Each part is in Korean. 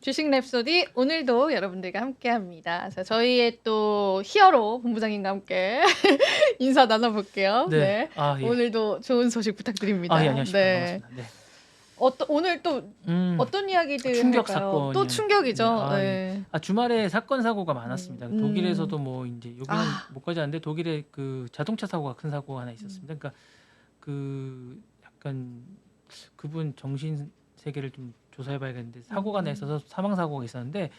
주식 랩소디 오늘도 여러분들과 함께합니다. 자, 저희의 또 히어로 본부장님과 함께 인사 나눠볼게요. 네. 네, 예. 오늘도 좋은 소식 예, 부탁드립니다. 안녕하십니까. 네, 반갑습니다. 네. 오늘 또 어떤 이야기들 충격 할까요? 또 사건이요. 네. 충격이죠. 네. 주말에 사건 사고가 많았습니다. 독일에서도 뭐 이제 여기는 아, 못 가지 않는데 독일에 그 자동차 사고가 큰 사고가 하나 있었습니다. 그러니까 그 약간 그분 정신 세계를 좀 조사해 봐야겠는데 사고가 하나 있어서 사망 사고가 있었는데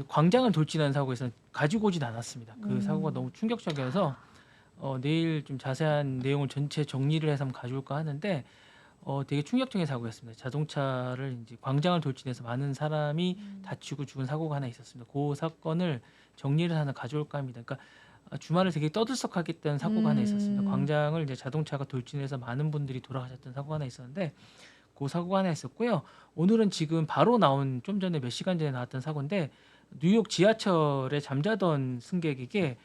광장을 돌진하는 사고가 있었는데 가지고 오진 않았습니다. 그 사고가 너무 충격적이어서 내일 좀 자세한 내용을 전체 정리를 해서 한번 가져올까 하는데 되게 충격적인 사고였습니다. 자동차를 이제 광장을 돌진해서 많은 사람이 다치고 죽은 사고가 하나 있었습니다. 그 사건을 정리를 하나 가져올까 합니다. 그러니까 주말을 되게 떠들썩하게 했던 사고가 하나 있었습니다. 광장을 이제 자동차가 돌진해서 많은 분들이 돌아가셨던 사고가 하나 있었는데 그 사고가 하나 있었고요. 오늘은 지금 바로 나온 좀 전에 몇 시간 전에 나왔던 사고인데 뉴욕 지하철에 잠자던 승객에게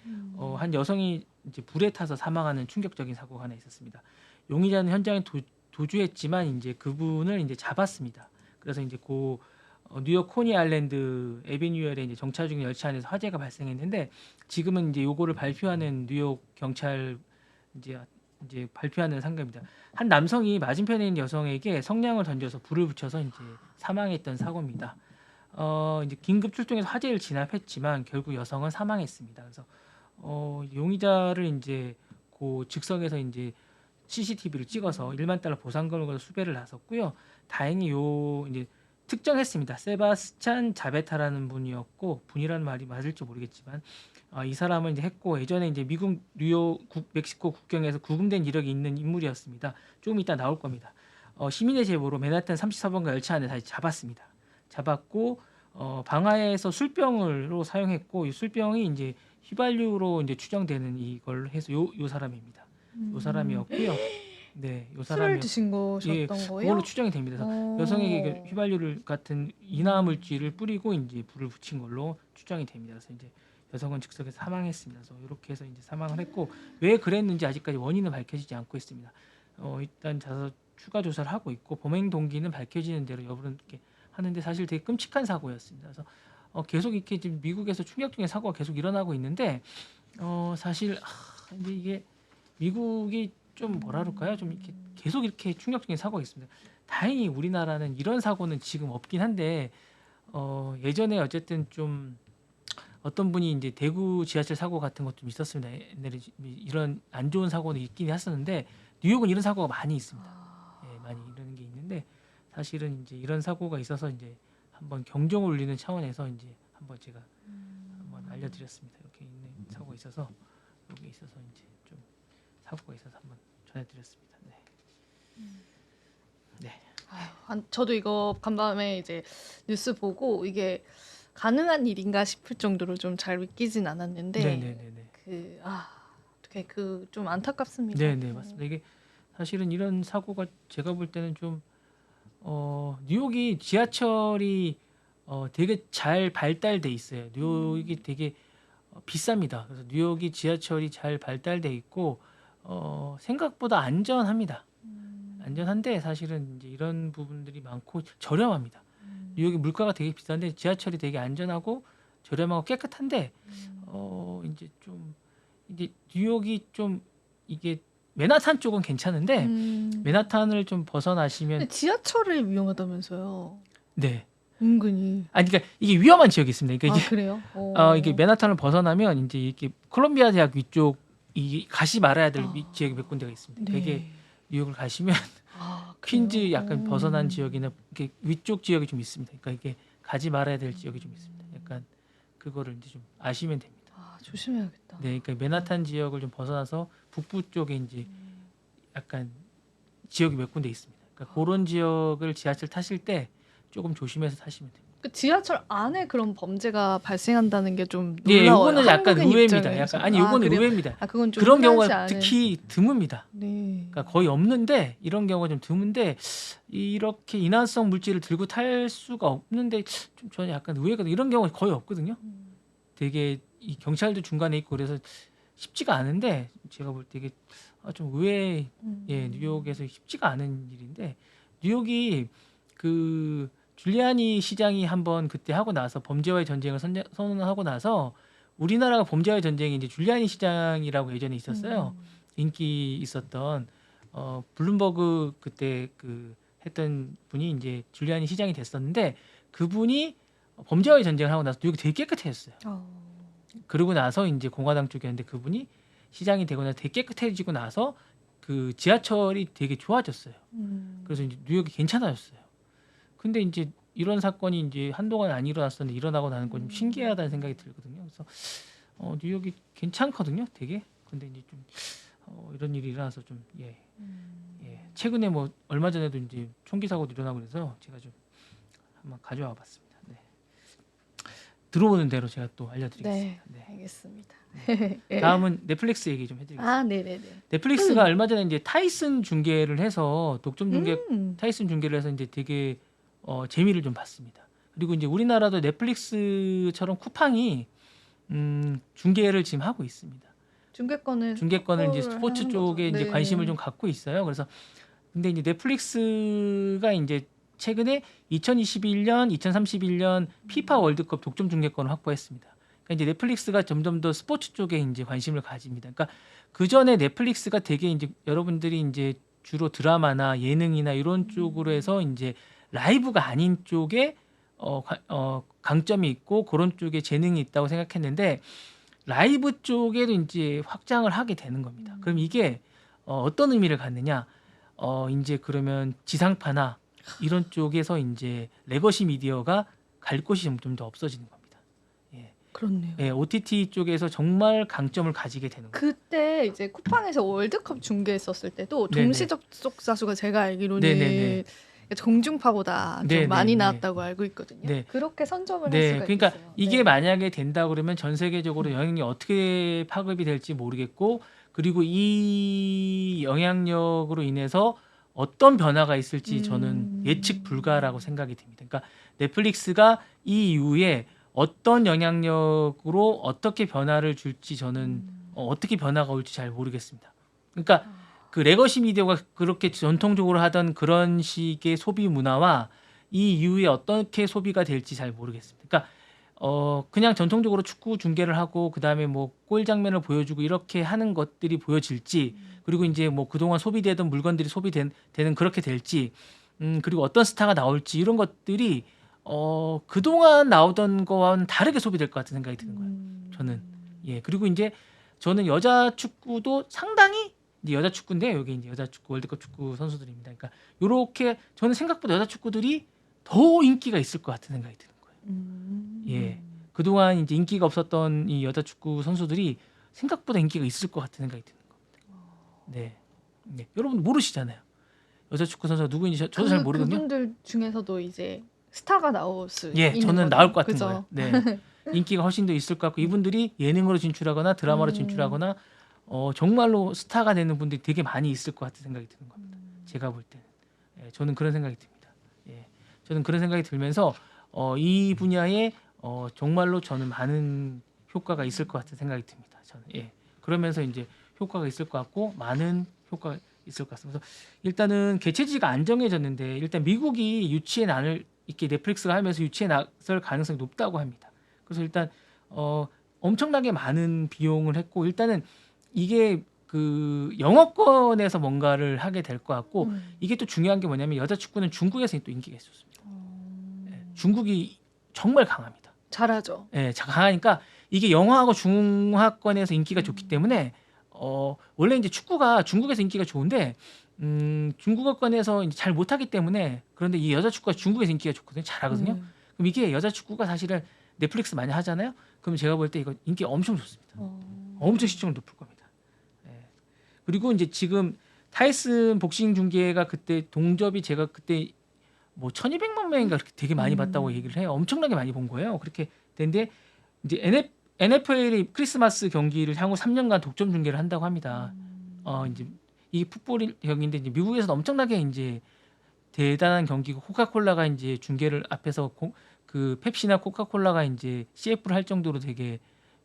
한 여성이 이제 불에 타서 사망하는 충격적인 사고가 하나 있었습니다. 용의자는 현장에 도주했지만 이제 그분을 이제 잡았습니다. 그래서 이제 뉴욕 코니 아일랜드 에비뉴얼에 이제 정차 중인 열차 안에서 화재가 발생했는데 지금은 이제 요거를 발표하는 뉴욕 경찰 이제 발표하는 상가입니다. 한 남성이 맞은편에 있는 여성에게 성냥을 던져서 불을 붙여서 이제 사망했던 사고입니다. 이제 긴급 출동해서 화재를 진압했지만 결국 여성은 사망했습니다. 그래서 용의자를 이제 즉석에서 이제 CCTV를 찍어서 1만 달러 보상금을 걸어 수배를 나섰고요. 다행히 이제 특정했습니다. 세바스찬 자베타라는 분이었고 분이라는 말이 맞을지 모르겠지만 이 사람은 이제 했고 예전에 이제 미국 뉴욕 멕시코 국경에서 구금된 이력이 있는 인물이었습니다. 조금 이따 나올 겁니다. 시민의 제보로 맨하탄 34번가 열차 안에 다시 잡았습니다. 잡았고 방화에서 술병으로 사용했고 이 술병이 이제 휘발유로 이제 추정되는 이걸 해서 요 사람입니다. 요 사람이었고요. 네, 요 술을 사람이 드신 예, 거셨던 그걸로 거예요? 추정이 됩니다. 그래서 여성에게 휘발유를 같은 인화 물질을 뿌리고 이제 불을 붙인 걸로 추정이 됩니다. 그래서 이제 여성은 즉석에서 사망했습니다. 그래서 이렇게 해서 이제 사망을 했고 왜 그랬는지 아직까지 원인은 밝혀지지 않고 있습니다. 일단 추가 조사를 하고 있고 범행 동기는 밝혀지는 대로 여부를 하는데 사실 되게 끔찍한 사고였습니다. 그래서 계속 이렇게 지금 미국에서 충격적인 사고가 계속 일어나고 있는데 사실 근데 이게 미국이 좀 뭐라 그럴까요? 좀 이렇게 계속 이렇게 충격적인 사고가 있습니다. 다행히 우리나라는 이런 사고는 지금 없긴 한데 예전에 어쨌든 좀 어떤 분이 이제 대구 지하철 사고 같은 것도 좀 있었습니다. 옛날에 이런 안 좋은 사고는 있긴 했었는데 뉴욕은 이런 사고가 많이 있습니다. 예, 많이 이런 게 있는데 사실은 이제 이런 사고가 있어서 이제 한번 경종을 울리는 차원에서 이제 한번 제가 한번 알려드렸습니다. 이렇게 있는 사고가 있어서 여기 있어서 이제 좀 사고가 있어서 한번 전해드렸습니다. 네. 네. 저도 이거 간밤에 이제 뉴스 보고 이게 가능한 일인가 싶을 정도로 좀 잘 믿기진 않았는데 네네네네. 어떻게 좀 안타깝습니다. 네네 맞습니다. 이게 사실은 이런 사고가 제가 볼 때는 좀 뉴욕이 지하철이 되게 잘 발달돼 있어요. 뉴욕이 되게 비쌉니다. 그래서 뉴욕이 지하철이 잘 발달돼 있고 생각보다 안전합니다. 안전한데 사실은 이제 이런 부분들이 많고 저렴합니다. 뉴욕이 물가가 되게 비싼데 지하철이 되게 안전하고 저렴하고 깨끗한데 이제 뉴욕이 좀 이게 맨하탄 쪽은 괜찮은데 맨하탄을 좀 벗어나시면 근데 지하철이 위험하다면서요? 네. 은근히. 그러니까 이게 위험한 지역이 있습니다. 그러니까 이게 그래요? 이게 맨하탄을 벗어나면 이제 이렇게 콜롬비아 대학 위쪽 가시 말아야 될 지역이 몇 군데가 있습니다. 네. 되게 뉴욕을 가시면 그래요? 퀸즈 약간 벗어난 지역이나 이렇게 위쪽 지역이 좀 있습니다. 그러니까 이게 가지 말아야 될 지역이 좀 있습니다. 약간 그거를 이제 좀 아시면 됩니다. 조심해야겠다. 네, 그러니까 맨하탄 지역을 좀 벗어나서 북부 쪽에 이제 약간 지역이 몇 군데 있습니다. 그러니까 그런 지역을 지하철 타실 때 조금 조심해서 타시면 됩니다. 그 지하철 안에 그런 범죄가 발생한다는 게 좀 예, 놀라워요. 요거는 약간 한국인 의외입니다. 입장에서. 약간 요거는 그래요? 의외입니다. 그건 좀 그런 흔하지 경우가 않은. 특히 드뭅니다. 네. 그러니까 거의 없는데 이런 경우가 좀 드문데 이렇게 인화성 물질을 들고 탈 수가 없는데 좀 저는 약간 의외거든요. 이런 경우가 거의 없거든요. 되게 이 경찰도 중간에 있고 그래서 쉽지가 않은데 제가 볼 때 이게 좀 뉴욕에서 쉽지가 않은 일인데 뉴욕이 줄리아니 시장이 한번 그때 하고 나서 범죄와의 전쟁을 선언하고 나서 우리나라가 범죄와의 전쟁이 이제 줄리아니 시장이라고 예전에 있었어요. 인기 있었던 블룸버그 그때 그 했던 분이 이제 줄리아니 시장이 됐었는데 그분이 범죄와의 전쟁을 하고 나서 뉴욕이 되게 깨끗해졌어요. 그러고 나서 이제 공화당 쪽이었는데 그분이 시장이 되고 나서 되게 깨끗해지고 나서 그 지하철이 되게 좋아졌어요. 그래서 이제 뉴욕이 괜찮아졌어요. 근데 이제 이런 사건이 이제 한동안 안 일어났었는데 일어나고 나는 건 좀 신기하다는 생각이 들거든요. 그래서 뉴욕이 괜찮거든요, 되게. 근데 이제 좀 이런 일이 일어나서 좀 예. 최근에 뭐 얼마 전에도 이제 총기 사고도 일어나고 그래서 제가 좀 한번 가져와 봤습니다. 네. 들어오는 대로 제가 또 알려드리겠습니다. 네. 알겠습니다. 다음은 넷플릭스 얘기 좀 해드리겠습니다. 네네네. 넷플릭스가 얼마 전에 이제 타이슨 중계를 해서 독점 중계 타이슨 중계를 해서 이제 되게 재미를 좀 봤습니다. 그리고 이제 우리나라도 넷플릭스처럼 쿠팡이 중계를 지금 하고 있습니다. 중계권을 이제 스포츠 쪽에 이제 관심을 좀 갖고 있어요. 그래서 근데 이제 넷플릭스가 이제 최근에 2021년, 2031년 피파 월드컵 독점 중계권을 확보했습니다. 그러니까 이제 넷플릭스가 점점 더 스포츠 쪽에 이제 관심을 가집니다. 그러니까 그 전에 넷플릭스가 되게 이제 여러분들이 이제 주로 드라마나 예능이나 이런 쪽으로 해서 이제 라이브가 아닌 쪽에 강점이 있고 그런 쪽에 재능이 있다고 생각했는데 라이브 쪽에도 이제 확장을 하게 되는 겁니다. 그럼 이게 어떤 의미를 갖느냐? 이제 그러면 지상파나 이런 쪽에서 이제 레거시 미디어가 갈 곳이 좀 더 없어지는 겁니다. 예. 그렇네요. 예, OTT 쪽에서 정말 강점을 가지게 되는 거예요. 그때 이제 쿠팡에서 월드컵 중계했었을 때도 네네. 동시 접속자 수가 제가 알기로는 네네네. 정중파보다 좀 네네네. 많이 나왔다고 알고 있거든요. 네. 그렇게 선점을 할 네, 수가 그러니까 있어요. 이게 만약에 된다 그러면 전 세계적으로 영향력이 어떻게 파급이 될지 모르겠고 그리고 이 영향력으로 인해서 어떤 변화가 있을지 저는 예측 불가라고 생각이 듭니다. 그러니까 넷플릭스가 이 이후에 어떤 영향력으로 어떻게 변화를 줄지 저는 어떻게 변화가 올지 잘 모르겠습니다. 그러니까 그 레거시 미디어가 그렇게 전통적으로 하던 그런 식의 소비 문화와 이 이후에 어떻게 소비가 될지 잘 모르겠습니다. 그러니까 그냥 전통적으로 축구 중계를 하고 그다음에 뭐 골 장면을 보여주고 이렇게 하는 것들이 보여질지 그리고 이제 뭐 그동안 소비되던 물건들이 소비되는 그렇게 될지 그리고 어떤 스타가 나올지 이런 것들이 그동안 나오던 거와는 다르게 소비될 것 같은 생각이 드는 거예요. 저는 예 그리고 이제 저는 여자 축구도 상당히 이제 여자 축구인데 여기 이제 여자 축구 월드컵 축구 선수들입니다. 그러니까 이렇게 저는 생각보다 여자 축구들이 더 인기가 있을 것 같은 생각이 드는 거예요. 예. 그동안 이제 인기가 없었던 이 여자 축구 선수들이 생각보다 인기가 있을 것 같은 생각이 드는 겁니다. 네. 네. 여러분 모르시잖아요. 여자 축구 선수가 누구인지 저도 잘 모르거든요. 그분들 중에서도 이제 스타가 나올 수 예, 있는 저는 거죠? 나올 것 같은 그죠? 거예요. 네. 인기가 훨씬 더 있을 것 같고 이분들이 예능으로 진출하거나 드라마로 진출하거나 정말로 스타가 되는 분들이 되게 많이 있을 것 같은 생각이 드는 겁니다. 제가 볼 때는. 예, 저는 그런 생각이 듭니다. 예. 저는 그런 생각이 들면서 이 분야에 정말로 저는 많은 효과가 있을 것 같은 생각이 듭니다. 저는 예. 그러면서 이제 효과가 있을 것 같고 많은 효과가 있을 것 같습니다. 그래서 일단은 개체지가 안 정해졌는데 일단 미국이 유치해 나를 이렇게 넷플릭스가 하면서 유치해 나설 가능성이 높다고 합니다. 그래서 일단 엄청나게 많은 비용을 했고 일단은 이게 그 영어권에서 뭔가를 하게 될 것 같고 이게 또 중요한 게 뭐냐면 여자 축구는 중국에서 또 인기가 있었습니다. 예, 중국이 정말 강합니다. 잘하죠. 예, 강하니까 이게 영화하고 중화권에서 인기가 좋기 때문에 원래 이제 축구가 중국에서 인기가 좋은데 중국어권에서 이제 잘 못하기 때문에 그런데 이 여자 축구가 중국에서 인기가 좋거든요. 잘하거든요. 그럼 이게 여자 축구가 사실은 넷플릭스 많이 하잖아요. 그럼 제가 볼 때 이거 인기 엄청 좋습니다. 엄청 시청률 높을 겁니다. 예. 그리고 이제 지금 타이슨 복싱 중계가 그때 동접이 제가 그때 뭐 1,200만 명인가 그렇게 되게 많이 봤다고 얘기를 해요. 엄청나게 많이 본 거예요. 그렇게 됐는데 이제 NFL이 크리스마스 경기를 향후 3년간 독점 중계를 한다고 합니다. 이제 이 풋볼 경기인데 이제 미국에서는 엄청나게 이제 대단한 경기고 코카콜라가 이제 중계를 앞에서 그 펩시나 코카콜라가 이제 CF를 할 정도로 되게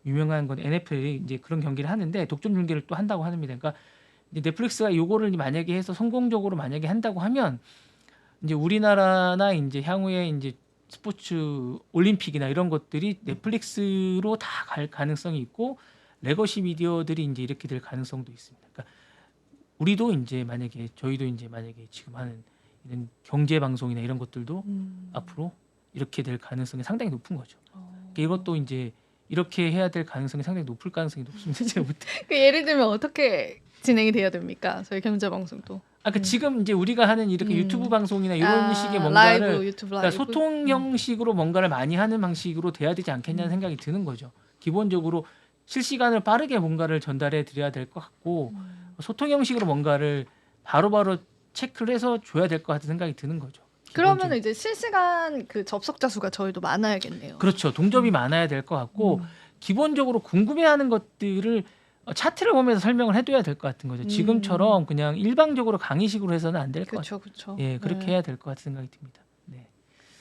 유명한 건 NFL이 이제 그런 경기를 하는데 독점 중계를 또 한다고 합니다. 그러니까 이제 넷플릭스가 요거를 만약에 해서 성공적으로 만약에 한다고 하면 이제 우리나라나 이제 향후에 이제 스포츠 올림픽이나 이런 것들이 넷플릭스로 다 갈 가능성이 있고 레거시 미디어들이 이제 이렇게 될 가능성도 있습니다. 그러니까 우리도 이제 만약에 저희도 이제 만약에 지금 하는 이런 경제 방송이나 이런 것들도 앞으로 이렇게 될 가능성이 상당히 높은 거죠. 그러니까 이것도 이제 이렇게 해야 될 가능성이 상당히 높을 가능성이 높습니다. 제가 볼 때. 그 예를 들면 어떻게 진행이 돼야 됩니까? 저희 경제 방송도. 지금 이제 우리가 하는 이렇게 유튜브 방송이나 이런 식의 뭔가를 라이브 유튜브 그러니까 라이브. 소통 형식으로 뭔가를 많이 하는 방식으로 돼야 되지 않겠냐는 생각이 드는 거죠. 기본적으로 실시간으로 빠르게 뭔가를 전달해 드려야 될 것 같고 소통 형식으로 뭔가를 바로바로 체크를 해서 줘야 될 것 같은 생각이 드는 거죠. 그러면 이제 실시간 그 접속자 수가 저희도 많아야겠네요. 그렇죠. 동접이 많아야 될 것 같고 기본적으로 궁금해하는 것들을 차트를 보면서 설명을 해둬야 될 것 같은 거죠. 지금처럼 그냥 일방적으로 강의식으로 해서는 안 될 것 같아요. 그렇죠. 예, 그렇게 해야 될 것 같은 생각이 듭니다. 네.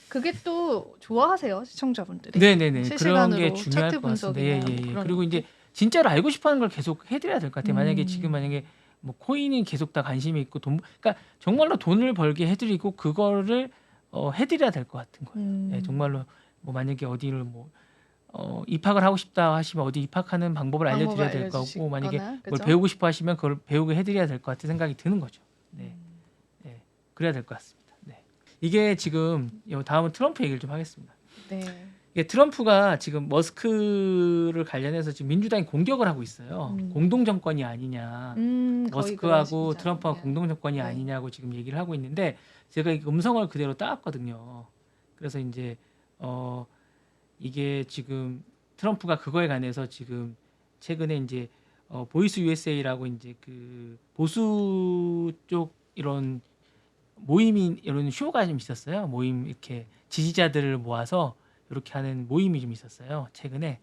그게 또 좋아하세요 시청자분들이. 네네네. 그런 실시간으로 게 중요할 차트 것 같습니다. 분석이나 뭐 그리고 이제 진짜로 알고 싶어하는 걸 계속 해드려야 될 것 같아요. 만약에 뭐 코인이 계속 다 관심이 있고 그러니까 정말로 돈을 벌게 해드리고 그거를 해드려야 될 것 같은 거예요. 네, 정말로 뭐 만약에 어디를 뭐 입학을 하고 싶다 하시면 어디 입학하는 방법을 알려드려야 될 거고 만약에 뭘 배우고 싶어 하시면 그걸 배우게 해드려야 될 것 같은 생각이 드는 거죠. 네, 네, 그래야 될 것 같습니다. 네. 이게 지금 다음은 트럼프 얘기를 좀 하겠습니다. 네. 이게 트럼프가 지금 머스크를 관련해서 지금 민주당이 공격을 하고 있어요. 공동 정권이 아니냐, 머스크하고 트럼프가 공동 정권이 아니냐고 지금 얘기를 하고 있는데 제가 이 음성을 그대로 따왔거든요. 그래서 이제 이게 지금 트럼프가 그거에 관해서 지금 최근에 이제 보이스 USA라고 이제 그 보수 쪽 이런 모임이 이런 쇼가 좀 있었어요. 모임 이렇게 지지자들을 모아서 이렇게 하는 모임이 좀 있었어요. 최근에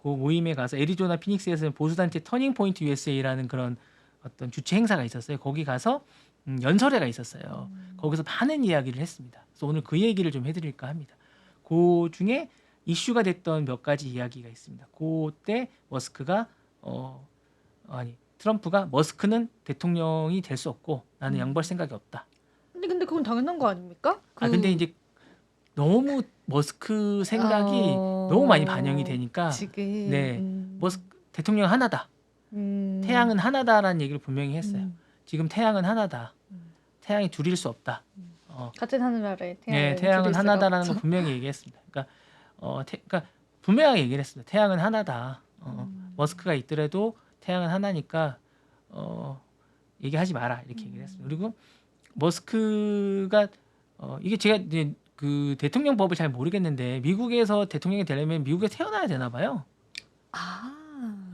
그 모임에 가서 애리조나 피닉스에서 보수단체 터닝 포인트 USA라는 그런 어떤 주최 행사가 있었어요. 거기 가서 연설회가 있었어요. 거기서 많은 이야기를 했습니다. 그래서 오늘 그 얘기를 좀 해드릴까 합니다. 그 중에 이슈가 됐던 몇 가지 이야기가 있습니다. 그때 트럼프가 머스크는 대통령이 될 수 없고 나는 양보할 생각이 없다. 근데 그건 당연한 거 아닙니까? 근데 이제 너무 머스크 생각이 너무 많이 반영이 되니까 지금 네, 머스크 대통령 하나다. 태양은 하나다라는 얘기를 분명히 했어요. 지금 태양은 하나다. 태양이 둘일 수 없다. 같은 하늘 아래 네, 태양은 하나다라는 거 분명히 얘기했습니다. 그러니까 분명하게 얘기를 했습니다. 태양은 하나다. 머스크가 있더라도 태양은 하나니까 얘기하지 마라 이렇게 얘기를 했습니다. 그리고 머스크가 이게 제가 이제 그 대통령 법을 잘 모르겠는데 미국에서 대통령이 되려면 미국에 태어나야 되나 봐요.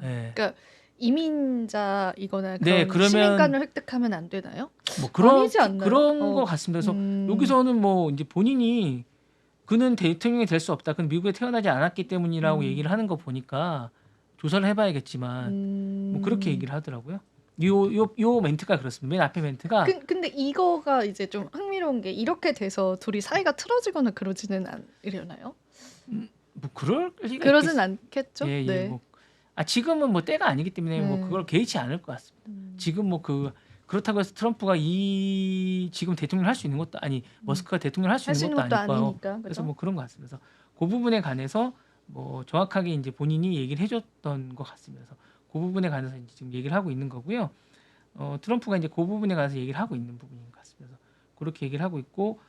네. 그러니까 이민자이거나 네, 그런 시민권을 획득하면 안 되나요? 뭐 아니지 않나요? 그런 것 같습니다. 그래서 여기서는 뭐 이제 본인이 그는 대통령이 될 수 없다. 그는 미국에 태어나지 않았기 때문이라고 얘기를 하는 거 보니까 조사를 해봐야겠지만 뭐 그렇게 얘기를 하더라고요. 요 멘트가 그렇습니다. 맨 앞에 멘트가. 근데 이거가 이제 좀 흥미로운 게 이렇게 돼서 둘이 사이가 틀어지거나 그러지는 않으려나요? 뭐 그러진 않겠죠. 예, 네. 뭐, 지금은 뭐 때가 아니기 때문에 뭐 그걸 개의치 않을 것 같습니다. 지금 뭐 그렇다고 해서 트럼프가 지금 대통령 할 수 있는 것도 머스크가 대통령 할 수 있는 것도 아니니까. 그래서 뭐 그런 것 같습니다. 그래서 그 부분에 관해서 뭐 정확하게 이제 본인이 얘기를 해줬던 것 같습니다. 그래서 그 부분에 관해서 이제 지금 얘기를 하고 있는 거고요. 트럼프가 이제 그 부분에 관해서 얘기를 하고 있는 부분인 것 같습니다. 그래서 그렇게 얘기를 하고 있고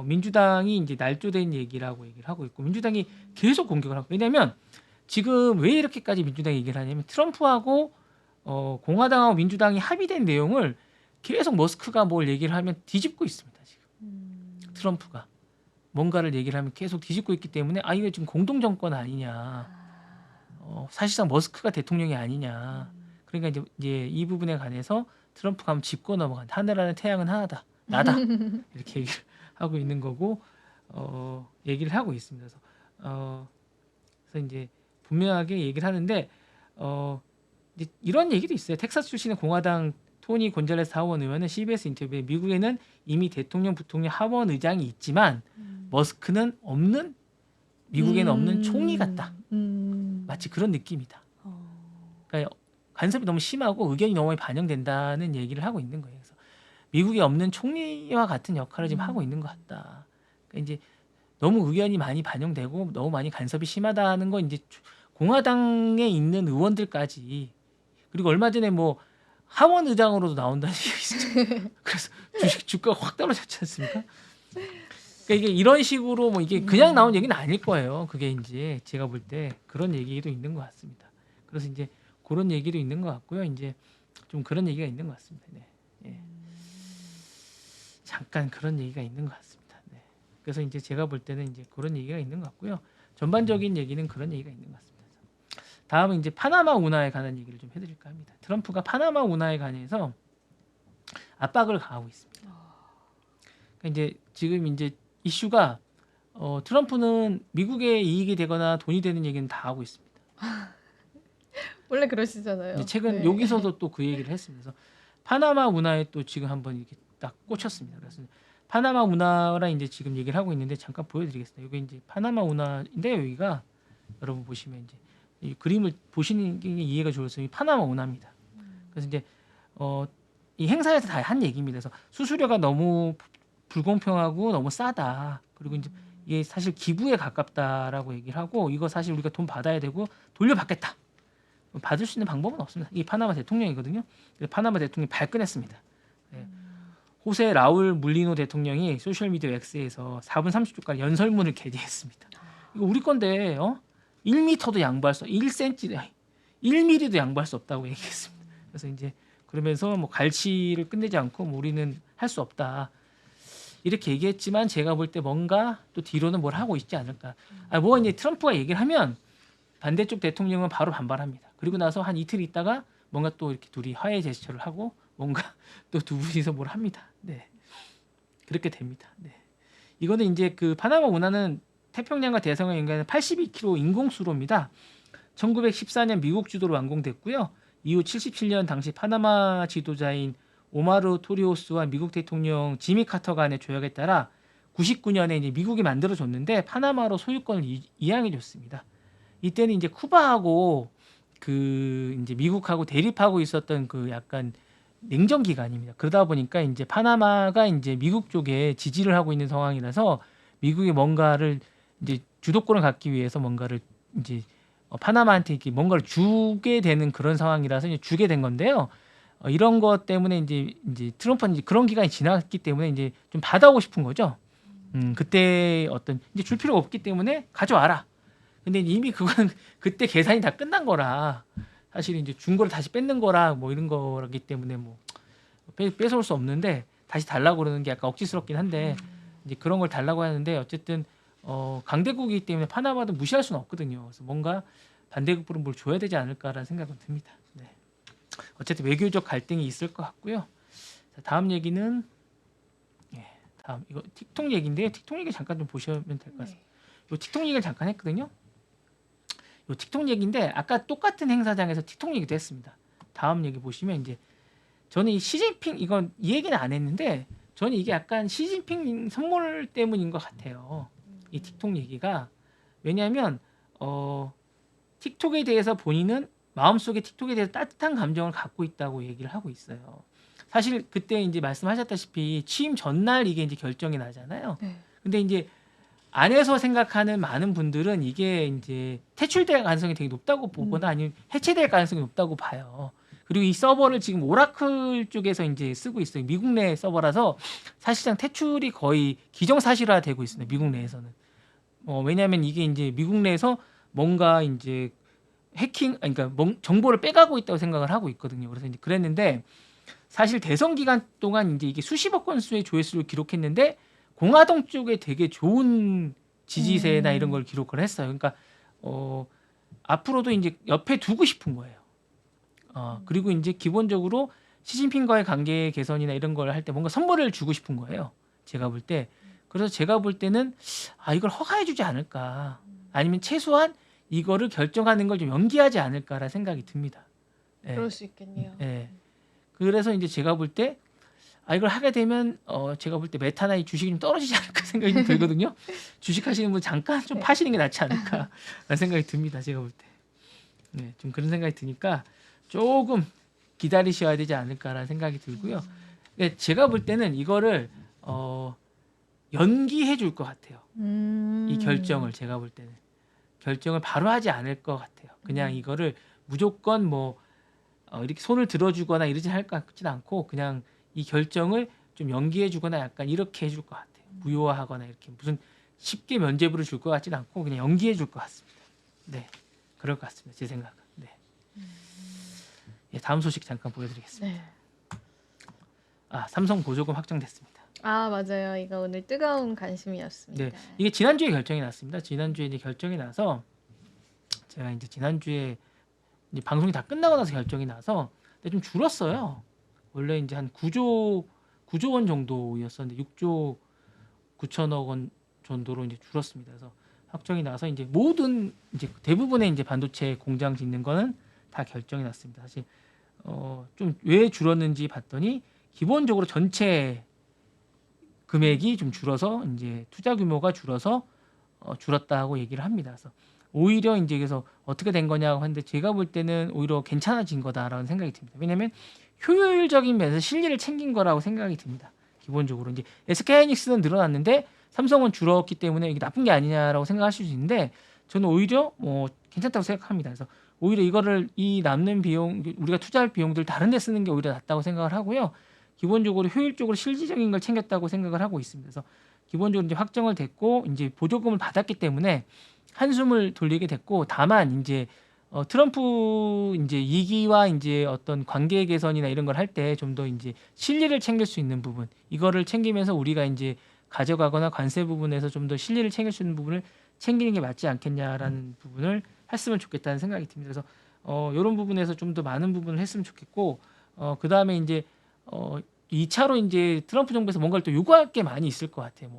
민주당이 이제 날조된 얘기라고 얘기를 하고 있고 민주당이 계속 공격을 하고 왜냐하면 지금 왜 이렇게까지 민주당이 얘기를 하냐면 트럼프하고 공화당하고 민주당이 합의된 내용을 계속 머스크가 뭘 얘기를 하면 뒤집고 있습니다. 지금 트럼프가 뭔가를 얘기를 하면 계속 뒤집고 있기 때문에 이거 지금 공동 정권 아니냐. 사실상 머스크가 대통령이 아니냐. 그러니까 이제 이 부분에 관해서 트럼프가 한번 짚고 넘어간다. 하늘 안에 태양은 하나다. 나다. 이렇게 얘기를 하고 있는 거고 얘기를 하고 있습니다. 그래서 이제 분명하게 얘기를 하는데 이제 이런 얘기도 있어요. 텍사스 출신의 공화당 토니 곤잘레스 하원 의원은 CBS 인터뷰에 미국에는 이미 대통령, 부통령, 하원 의장이 있지만 머스크는 없는 미국에는 없는 총리 같다. 마치 그런 느낌이다. 그러니까 간섭이 너무 심하고 의견이 너무 많이 반영된다는 얘기를 하고 있는 거예요. 그래서 미국에 없는 총리와 같은 역할을 지금 하고 있는 것 같다. 그러니까 이제 너무 의견이 많이 반영되고 너무 많이 간섭이 심하다는 건 이제 공화당에 있는 의원들까지 그리고 얼마 전에 뭐 하원 의장으로도 나온다는 얘기 있었죠. 그래서 주가가 확 떨어졌지 않습니까? 그러니까 이게 이런 식으로 뭐 이게 그냥 나온 얘기는 아닐 거예요. 그게 이제 제가 볼 때 그런 얘기도 있는 것 같습니다. 그래서 이제 그런 얘기도 있는 것 같고요. 이제 좀 그런 얘기가 있는 것 같습니다. 네. 예. 잠깐 그런 얘기가 있는 것 같습니다. 네. 그래서 이제 제가 볼 때는 이제 그런 얘기가 있는 것 같고요. 전반적인 얘기는 그런 얘기가 있는 것 같습니다. 다음은 이제 파나마 운하에 관한 얘기를 좀 해드릴까 합니다. 트럼프가 파나마 운하에 관해서 압박을 가하고 있습니다. 그러니까 이제 지금 이제 이슈가 트럼프는 미국의 이익이 되거나 돈이 되는 얘기는 다 하고 있습니다. 원래 그러시잖아요. 이제 최근 네. 여기서도 또 그 얘기를 했습니다. 그래서 파나마 운하에 또 지금 한번 이렇게 딱 꽂혔습니다. 그래서 파나마 운하랑 이제 지금 얘기를 하고 있는데 잠깐 보여드리겠습니다. 이게 이제 파나마 운하인데 여기가 여러분 보시면 이제 이 그림을 보시는 게 이해가 좋아서 이 파나마 운하입니다. 그래서 이제 이 행사에서 다 한 얘기입니다. 그래서 수수료가 너무 불공평하고 너무 싸다. 그리고 이제 이게 사실 기부에 가깝다라고 얘기를 하고 이거 사실 우리가 돈 받아야 되고 돌려받겠다. 받을 수 있는 방법은 없습니다. 이 파나마 대통령이거든요. 파나마 대통령이 발끈했습니다. 네. 호세 라울 물리노 대통령이 소셜미디어 X에서 4분 30초간 연설문을 게재했습니다. 이거 우리 건데 1m도 양보할 수 1cm, 1mm도 양보할 수 없다고 얘기했습니다. 그래서 이제 그러면서 뭐 갈취를 끝내지 않고 뭐 우리는 할 수 없다. 이렇게 얘기했지만 제가 볼 때 뭔가 또 뒤로는 뭘 하고 있지 않을까. 뭐 이제 트럼프가 얘기를 하면 반대쪽 대통령은 바로 반발합니다. 그리고 나서 한 이틀 있다가 뭔가 또 이렇게 둘이 화해 제스처를 하고 뭔가 또 두 분이서 뭘 합니다. 네. 그렇게 됩니다. 네. 이거는 이제 그 파나마 운하는 태평양과 대서양을 연결하는 82km 인공수로입니다. 1914년 미국 주도로 완공됐고요. 이후 77년 당시 파나마 지도자인 오마르 토리오스와 미국 대통령 지미 카터 간의 조약에 따라 99년에 이제 미국이 만들어줬는데 파나마로 소유권을 이양해줬습니다. 이때는 이제 쿠바하고 그 이제 미국하고 대립하고 있었던 그 약간 냉전 기간입니다. 그러다 보니까 이제 파나마가 이제 미국 쪽에 지지를 하고 있는 상황이라서 미국이 뭔가를 이제 주도권을 갖기 위해서 뭔가를 이제 파나마한테 이렇게 뭔가를 주게 되는 그런 상황이라서 이제 주게 된 건데요. 이런 것 때문에 이제 트럼프는 이제 그런 기간이 지났기 때문에 이제 좀 받아오고 싶은 거죠. 그때 어떤 이제 줄 필요가 없기 때문에 가져와라. 근데 이미 그건 그때 계산이 다 끝난 거라 사실 이제 준 거를 다시 뺏는 거라 뭐 이런 거라기 때문에 뭐 뺏어올 수 없는데 다시 달라고 그러는 게 약간 억지스럽긴 한데 이제 그런 걸 달라고 하는데 어쨌든 강대국이기 때문에 파나마도 무시할 수는 없거든요. 그래서 뭔가 반대국으로 뭘 줘야 되지 않을까라는 생각은 듭니다. 네. 어쨌든 외교적 갈등이 있을 것 같고요. 자, 다음 얘기는 다음 이거 틱톡 얘기인데요. 틱톡 얘기 잠깐 좀 보시면 될 것 같습니다. 이 틱톡 얘기를 잠깐 했거든요. 이 틱톡 얘기인데 아까 똑같은 행사장에서 틱톡 얘기도 했습니다. 다음 얘기 보시면 이제 저는 이 시진핑 이건 이 얘기는 안 했는데 저는 이게 약간 시진핑 선물 때문인 것 같아요. 이 틱톡 얘기가 왜냐하면 틱톡에 대해서 본인은 마음속에 틱톡에 대해서 따뜻한 감정을 갖고 있다고 얘기를 하고 있어요. 사실 그때 이제 말씀하셨다시피 취임 전날 이게 이제 결정이 나잖아요. 네. 근데 이제 안에서 생각하는 많은 분들은 이게 이제 퇴출될 가능성이 되게 높다고 보거나 아니면 해체될 가능성이 높다고 봐요. 그리고 이 서버를 지금 오라클 쪽에서 이제 쓰고 있어요. 미국 내 서버라서 사실상 퇴출이 거의 기정사실화되고 있습니다. 미국 내에서는. 왜냐하면 이게 이제 미국 내에서 뭔가 이제 해킹, 그러니까 정보를 빼가고 있다고 생각을 하고 있거든요. 그래서 이제 그랬는데 사실 대선 기간 동안 이제 이게 수십억 건수의 조회수를 기록했는데 공화당 쪽에 되게 좋은 지지세나 이런 걸 기록을 했어요. 그러니까 앞으로도 이제 옆에 두고 싶은 거예요. 그리고 이제 기본적으로 시진핑과의 관계 개선이나 이런 걸 할 때 뭔가 선물을 주고 싶은 거예요. 제가 볼 때. 그래서 제가 볼 때는 이걸 허가해주지 않을까. 아니면 최소한 이거를 결정하는 걸 좀 연기하지 않을까라는 생각이 듭니다. 네. 그럴 수 있겠네요. 네. 그래서 이제 제가 볼 때 이걸 하게 되면 제가 볼 때 메타나 이 주식이 좀 떨어지지 않을까 생각이 좀 들거든요. 주식하시는 분 잠깐 좀 파시는 게 낫지 않을까라는 생각이 듭니다. 제가 볼 때. 네, 좀 그런 생각이 드니까 조금 기다리셔야 되지 않을까라는 생각이 들고요. 그러니까 제가 볼 때는 이거를 연기해 줄 것 같아요. 이 결정을 제가 볼 때는 결정을 바로 하지 않을 것 같아요. 그냥 이거를 무조건 뭐 이렇게 손을 들어주거나 이러지 할 것 같진 않고 그냥 이 결정을 좀 연기해 주거나 약간 이렇게 해줄 것 같아요. 무효화하거나 이렇게 무슨 쉽게 면죄부를 줄 것 같진 않고 그냥 연기해 줄 것 같습니다. 네, 그럴 것 같습니다. 제 생각은. 네. 예, 다음 소식 잠깐 보여드리겠습니다. 네. 삼성 보조금 확정됐습니다. 아 맞아요. 이거 오늘 뜨거운 관심이었습니다. 네, 이게 지난주에 결정이 났습니다. 지난주에 이제 결정이 나서 제가 이제 지난주에 이제 방송이 다 끝나고 나서 결정이 나서 근데 좀 줄었어요. 원래 이제 한 9조 원 정도였었는데 6조 9천억 원 정도로 이제 줄었습니다. 그래서 확정이 나서 이제 모든 이제 대부분의 이제 반도체 공장 짓는 거는 다 결정이 났습니다. 사실 좀 왜 줄었는지 봤더니 기본적으로 전체 금액이 좀 줄어서 이제 투자 규모가 줄어서 줄었다고 얘기를 합니다. 그래서 오히려 이제 그래서 어떻게 된 거냐고 하는데 제가 볼 때는 오히려 괜찮아진 거다라는 생각이 듭니다. 왜냐하면 효율적인 면에서 실리를 챙긴 거라고 생각이 듭니다. 기본적으로 이제 SK하이닉스는 늘어났는데 삼성은 줄었기 때문에 이게 나쁜 게 아니냐라고 생각하실 수 있는데 저는 오히려 괜찮다고 생각합니다. 그래서 오히려 이거를 이 남는 비용 우리가 투자할 비용들 다른 데 쓰는 게 오히려 낫다고 생각을 하고요. 기본적으로 효율적으로 실질적인 걸 챙겼다고 생각을 하고 있습니다. 그래서 기본적으로 이제 확정을 됐고 이제 보조금을 받았기 때문에 한숨을 돌리게 됐고 다만 이제 트럼프 이제 2기와 이제 어떤 관계 개선이나 이런 걸 할 때 좀 더 이제 실리를 챙길 수 있는 부분 이거를 챙기면서 우리가 이제 가져가거나 관세 부분에서 좀 더 실리를 챙길 수 있는 부분을 챙기는 게 맞지 않겠냐라는 부분을 했으면 좋겠다는 생각이 듭니다. 그래서 이런 부분에서 좀 더 많은 부분을 했으면 좋겠고 그 다음에 이제 2차로 이제 트럼프 정부에서 뭔가를 또 요구할 게 많이 있을 것 같아요.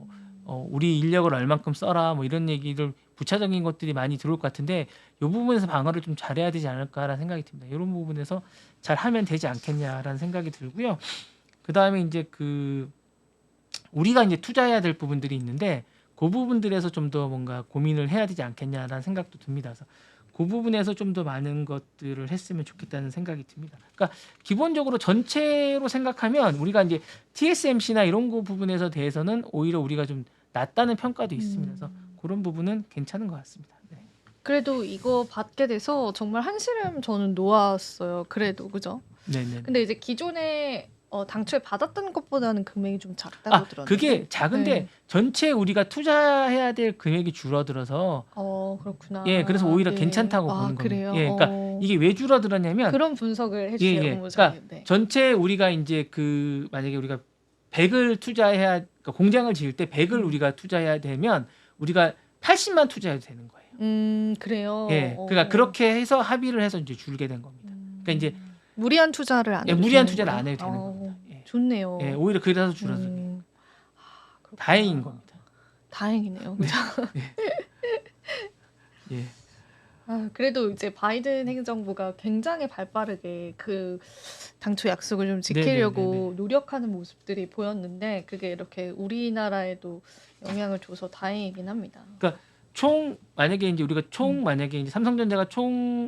우리 인력을 얼만큼 써라 뭐 이런 얘기를 부차적인 것들이 많이 들어올 것 같은데 이 부분에서 방어를 좀 잘해야 되지 않을까라는 생각이 듭니다. 이런 부분에서 잘 하면 되지 않겠냐라는 생각이 들고요. 그 다음에 이제 우리가 이제 투자해야 될 부분들이 있는데 그 부분들에서 좀 더 뭔가 고민을 해야 되지 않겠냐라는 생각도 듭니다. 그래서 그 부분에서 좀 더 많은 것들을 했으면 좋겠다는 생각이 듭니다. 그러니까 기본적으로 전체로 생각하면 우리가 이제 TSMC나 이런 거 부분에서 대해서는 오히려 우리가 좀 낫다는 평가도 있습니다. 그래서 그런 부분은 괜찮은 것 같습니다. 네. 그래도 이거 받게 돼서 정말 한시름 저는 놓았어요. 그래도 그죠? 네네. 근데 이제 기존에 당초에 받았던 것보다는 금액이 좀 작다고 들었는데. 그게 작은데 네. 전체 우리가 투자해야 될 금액이 줄어들어서 그렇구나. 예, 그래서 오히려 네. 괜찮다고 보는 겁니다. 그래요? 예, 그러니까 이게 왜 줄어들었냐면 그런 분석을 해주세요. 그러니까 본부장님. 네. 전체 우리가 이제 만약에 우리가 100을 투자해야 그러니까 공장을 지을 때 100을 우리가 투자해야 되면 우리가 80만 투자해도 되는 거예요. 그래요. 예, 그러니까 그렇게 해서 합의를 해서 이제 줄게 된 겁니다. 그러니까 이제 무리한 투자를 안 해도 무리한 되는 투자를 거예요? 안 해도 되는 겁니다. 예. 좋네요. 예, 오히려 그래서 줄어드는 다행인 겁니다. 다행이네요. 그죠? 예. 그래도 이제 바이든 행정부가 굉장히 발빠르게 당초 약속을 좀 지키려고 네네네네. 노력하는 모습들이 보였는데 그게 이렇게 우리나라에도 영향을 줘서 다행이긴 합니다. 그러니까 만약에 이제 우리가 만약에 이제 삼성전자가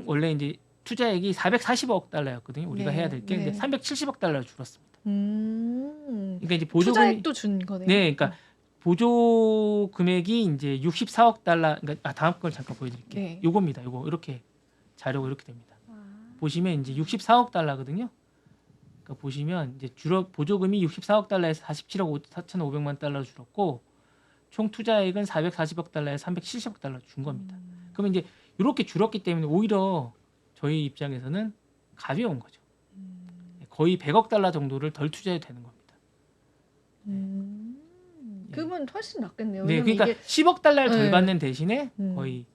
원래 이제 투자액이 440억 달러였거든요. 우리가 네, 해야 될 게. 근데 네. 370억 달러로 줄었습니다. 그러니까 이제 투자액도 준 거네요. 네, 그러니까 보조 금액이 이제 64억 달러. 그러니까 다음 걸 잠깐 보여드릴게요. 네. 요겁니다. 요거 이렇게 자료가 이렇게 됩니다. 보시면 이제 64억 달러거든요. 그러니까 보시면 이제 보조금이 64억 달러에서 47억 4,500만 달러로 줄었고 총 투자액은 440억 달러에서 370억 달러 준 겁니다. 그러면 이제 이렇게 줄었기 때문에 오히려 저희 입장에서는 가벼운 거죠. 거의 100억 달러 정도를 덜 투자해도 되는 겁니다. 그러면 훨씬 낫겠네요. 네, 왜냐면 그러니까 이게 10억 달러를 덜 네. 받는 대신에 거의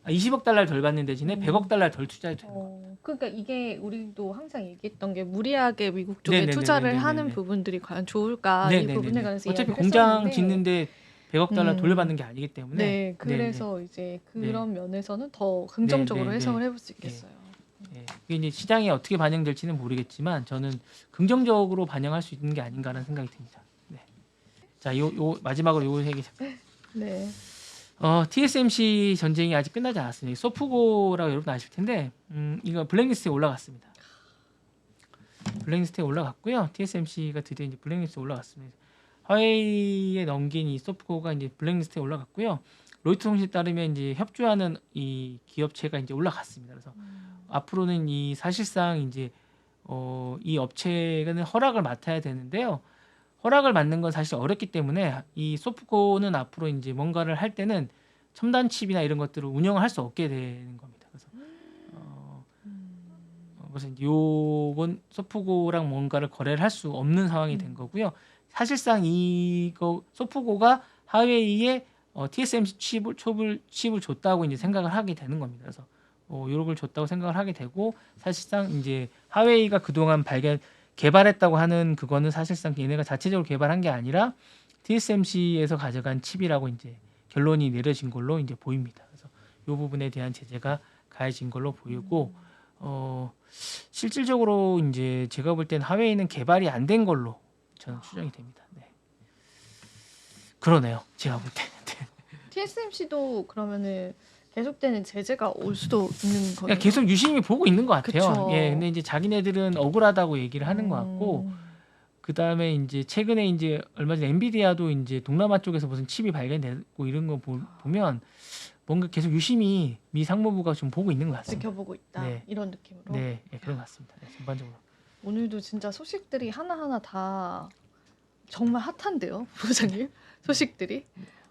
20억 달러를 덜 받는 대신에 100억 달러를 덜 투자해도 되는 겁니다. 그러니까 이게 우리도 항상 얘기했던 게 무리하게 미국 쪽에 네네네네네네. 투자를 하는 부분들이 과연 좋을까 이 부분에 관해서 어차피 이야기를 공장 했었는데 짓는데 100억 달러 돌려받는 게 아니기 때문에 네, 그래서 이제 그런 면에서는 더 긍정적으로 해석을 해볼 수 있겠어요. 예, 이게 이제 시장에 어떻게 반영될지는 모르겠지만 저는 긍정적으로 반영할 수 있는 게 아닌가라는 생각이 듭니다. 네. 자, 요 마지막으로 요 얘기 잠깐. 네. TSMC 전쟁이 아직 끝나지 않았습니다. 소프고라고 여러분 아실 텐데 이거 블랙리스트에 올라갔습니다. 블랙리스트에 올라갔고요. TSMC가 드디어 이제 블랙리스트에 올라갔습니다. 화웨이에 넘긴 이 소프코가 이제 블랙리스트에 올라갔고요. 로이터 통신에 따르면 이제 협조하는 이 기업체가 이제 올라갔습니다. 그래서 앞으로는 이 사실상 이제 이 업체는 허락을 맡아야 되는데요. 허락을 맡는 건 사실 어렵기 때문에 이 소프코는 앞으로 이제 뭔가를 할 때는 첨단 칩이나 이런 것들을 운영을 할 수 없게 되는 겁니다. 그래서 그래서 이제 요건 소프코랑 뭔가를 거래를 할 수 없는 상황이 된 거고요. 사실상 이거 소프코가 하웨이에 TSMC 칩을 줬다고 이제 생각을 하게 되는 겁니다. 그래서 요걸 줬다고 생각을 하게 되고 사실상 이제 하웨이가 그동안 개발했다고 하는 그거는 사실상 얘네가 자체적으로 개발한 게 아니라 TSMC에서 가져간 칩이라고 이제 결론이 내려진 걸로 이제 보입니다. 그래서 요 부분에 대한 제재가 가해진 걸로 보이고 실질적으로 이제 제가 볼 때는 하웨이는 개발이 안 된 걸로 저는 추정이 됩니다. 네. 그러네요. 제가 볼 때. 네. TSMC도 그러면은 계속되는 제재가 올 수도 있는 거예요. 그러니까 계속 유심히 보고 있는 것 같아요. 그쵸. 예, 근데 이제 자기네들은 억울하다고 얘기를 하는 것 같고, 그 다음에 이제 최근에 이제 얼마 전에 엔비디아도 이제 동남아 쪽에서 무슨 칩이 발견되고 이런 거 보면 뭔가 계속 유심히 미 상무부가 좀 보고 있는 것 같습니다. 지켜보고 있다. 네. 이런 느낌으로. 네, 예, 그런 것 같습니다. 네, 전반적으로. 오늘도 진짜 소식들이 하나하나 다 정말 핫한데요, 부장님. 소식들이.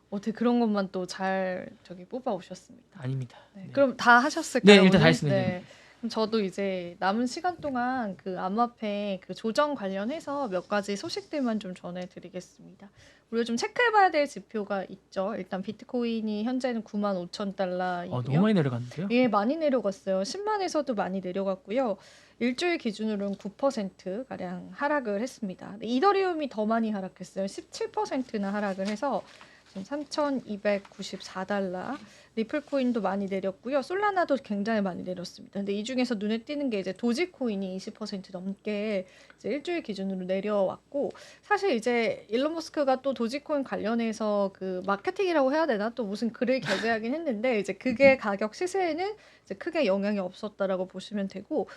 어떻게 그런 것만 또 잘 뽑아 오셨습니다. 아닙니다. 네. 네. 그럼 다 하셨을까요? 네, 일단 다 오늘? 했습니다. 네. 그럼 저도 이제 남은 시간 동안 그 암호화폐 그 조정 관련해서 몇 가지 소식들만 좀 전해드리겠습니다. 우리가 좀 체크해봐야 될 지표가 있죠. 일단 비트코인이 현재는 95,000달러이고요. 너무 많이 내려갔는데요? 예, 많이 내려갔어요. 10만에서도 많이 내려갔고요. 일주일 기준으로는 9% 가량 하락을 했습니다. 이더리움이 더 많이 하락했어요. 17%나 하락을 해서 지금 3,294달러. 리플코인도 많이 내렸고요. 솔라나도 굉장히 많이 내렸습니다. 근데 이 중에서 눈에 띄는 게 이제 도지코인이 20% 넘게 이제 일주일 기준으로 내려왔고, 사실 이제 일론 머스크가 또 도지코인 관련해서 그 마케팅이라고 해야 되나, 또 무슨 글을 게재하긴 했는데 이제 그게 가격 시세에는 이제 크게 영향이 없었다라고 보시면 되고,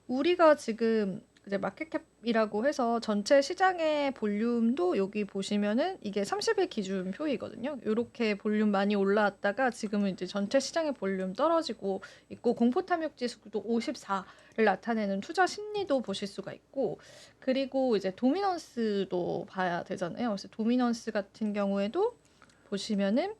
우리가 지금 이제 마켓캡이라고 해서 전체 시장의 볼륨도 여기 보시면은 이게 30일 기준 표이거든요. 이렇게 볼륨 많이 올라왔다가 지금은 이제 전체 시장의 볼륨 떨어지고 있고, 공포 탐욕 지수도 54를 나타내는 투자 심리도 보실 수가 있고, 그리고 이제 도미넌스도 봐야 되잖아요. 그래서 도미넌스 같은 경우에도 보시면은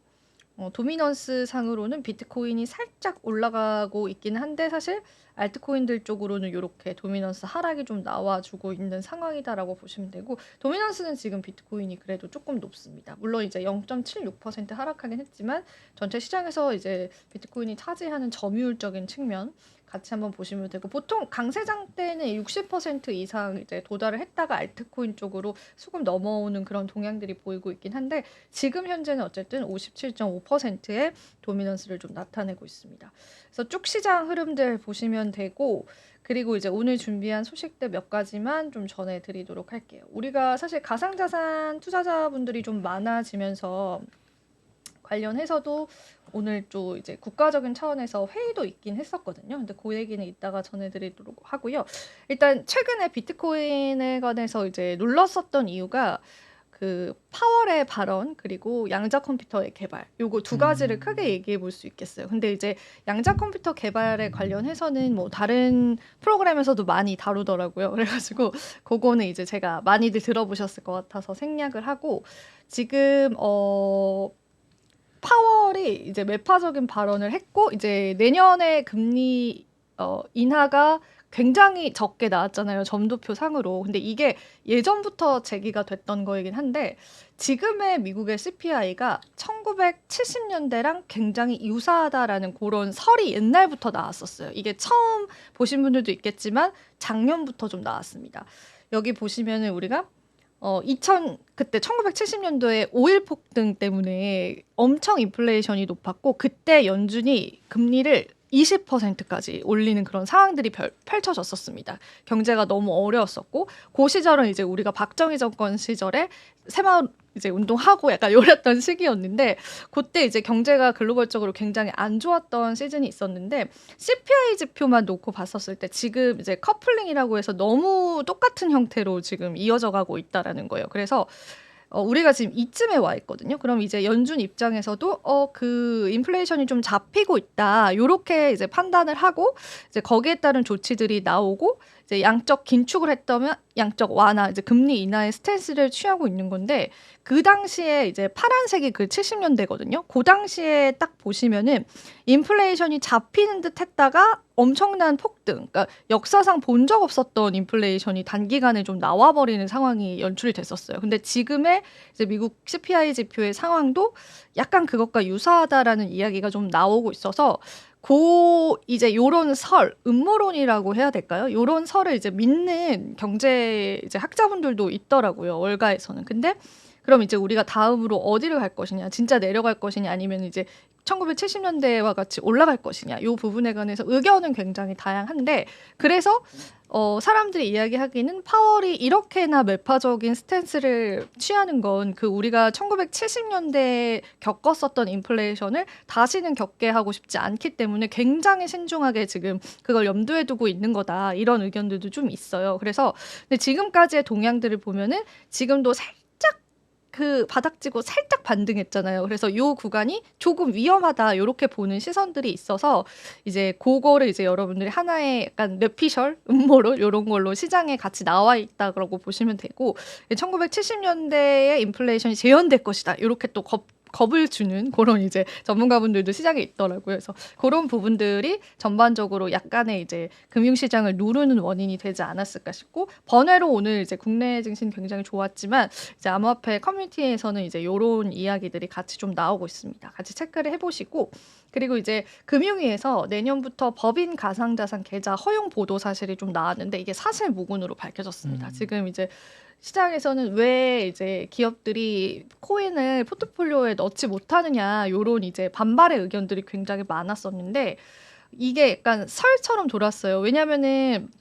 도미넌스 상으로는 비트코인이 살짝 올라가고 있긴 한데 사실 알트코인들 쪽으로는 이렇게 도미넌스 하락이 좀 나와주고 있는 상황이다라고 보시면 되고, 도미넌스는 지금 비트코인이 그래도 조금 높습니다. 물론 이제 0.76% 하락하긴 했지만 전체 시장에서 이제 비트코인이 차지하는 점유율적인 측면 같이 한번 보시면 되고, 보통 강세장 때는 60% 이상 이제 도달을 했다가 알트코인 쪽으로 조금 넘어오는 그런 동향들이 보이고 있긴 한데, 지금 현재는 어쨌든 57.5%의 도미넌스를 좀 나타내고 있습니다. 그래서 쭉 시장 흐름들 보시면 되고, 그리고 이제 오늘 준비한 소식들 몇 가지만 좀 전해드리도록 할게요. 우리가 사실 가상자산 투자자분들이 좀 많아지면서 관련해서도 오늘 또 이제 국가적인 차원에서 회의도 있긴 했었거든요. 근데 그 얘기는 이따가 전해드리도록 하고요. 일단 최근에 비트코인에 관해서 이제 눌렀었던 이유가 그 파월의 발언 그리고 양자 컴퓨터의 개발, 요거 두 가지를 크게 얘기해 볼 수 있겠어요. 근데 이제 양자 컴퓨터 개발에 관련해서는 뭐 다른 프로그램에서도 많이 다루더라고요. 그래가지고 그거는 이제 제가 많이들 들어보셨을 것 같아서 생략을 하고, 지금 파월이 이제 매파적인 발언을 했고, 이제 내년에 금리 인하가 굉장히 적게 나왔잖아요. 점도표 상으로. 근데 이게 예전부터 제기가 됐던 거이긴 한데, 지금의 미국의 CPI가 1970년대랑 굉장히 유사하다라는 그런 설이 옛날부터 나왔었어요. 이게 처음 보신 분들도 있겠지만 작년부터 좀 나왔습니다. 여기 보시면은 우리가 그때 1970년도에 오일 폭등 때문에 엄청 인플레이션이 높았고, 그때 연준이 금리를 20%까지 올리는 그런 상황들이 펼쳐졌었습니다. 경제가 너무 어려웠었고, 그 시절은 이제 우리가 박정희 정권 시절에 이제 운동하고 약간 요랬던 시기였는데 그때 이제 경제가 글로벌적으로 굉장히 안 좋았던 시즌이 있었는데 CPI 지표만 놓고 봤었을 때 지금 이제 커플링이라고 해서 너무 똑같은 형태로 지금 이어져 가고 있다라는 거예요. 그래서 우리가 지금 이쯤에 와 있거든요. 그럼 이제 연준 입장에서도 그 인플레이션이 좀 잡히고 있다. 요렇게 이제 판단을 하고 이제 거기에 따른 조치들이 나오고 이제 양적 긴축을 했다면 양적 완화, 이제 금리 인하의 스탠스를 취하고 있는 건데 그 당시에 이제 파란색이 그 70년대거든요. 그 당시에 딱 보시면은 인플레이션이 잡히는 듯 했다가 엄청난 폭등, 그러니까 역사상 본 적 없었던 인플레이션이 단기간에 좀 나와버리는 상황이 연출이 됐었어요. 근데 지금의 이제 미국 CPI 지표의 상황도 약간 그것과 유사하다라는 이야기가 좀 나오고 있어서 이제 요런 음모론이라고 해야 될까요? 요런 설을 이제 믿는 경제 이제 학자분들도 있더라고요. 월가에서는. 근데 그럼 이제 우리가 다음으로 어디를 갈 것이냐, 진짜 내려갈 것이냐, 아니면 이제 1970년대와 같이 올라갈 것이냐, 요 부분에 관해서 의견은 굉장히 다양한데, 그래서 사람들이 이야기하기는 파월이 이렇게나 매파적인 스탠스를 취하는 건 그 우리가 1970년대에 겪었었던 인플레이션을 다시는 겪게 하고 싶지 않기 때문에 굉장히 신중하게 지금 그걸 염두에 두고 있는 거다. 이런 의견들도 좀 있어요. 그래서 근데 지금까지의 동향들을 보면은 지금도 그 바닥지고 살짝 반등했잖아요. 그래서 요 구간이 조금 위험하다 요렇게 보는 시선들이 있어서 이제 그거를 이제 여러분들이 하나의 약간 뇌피셜 음모론 요런 걸로 시장에 같이 나와 있다고 보시면 되고 1970년대의 인플레이션이 재현될 것이다. 요렇게 또 겁을 주는 그런 이제 전문가분들도 시장에 있더라고요. 그래서 그런 부분들이 전반적으로 약간의 이제 금융시장을 누르는 원인이 되지 않았을까 싶고 번외로 오늘 이제 국내 증시는 굉장히 좋았지만 이제 암호화폐 커뮤니티에서는 이제 요런 이야기들이 같이 좀 나오고 있습니다. 같이 체크를 해보시고 그리고 이제 금융위에서 내년부터 법인 가상자산 계좌 허용 보도 사실이 좀 나왔는데 이게 사실 무근으로 밝혀졌습니다. 지금 이제 시장에서는 왜 이제 기업들이 코인을 포트폴리오에 넣지 못하느냐 요런 이제 반발의 의견들이 굉장히 많았었는데 이게 약간 설처럼 돌았어요. 왜냐면은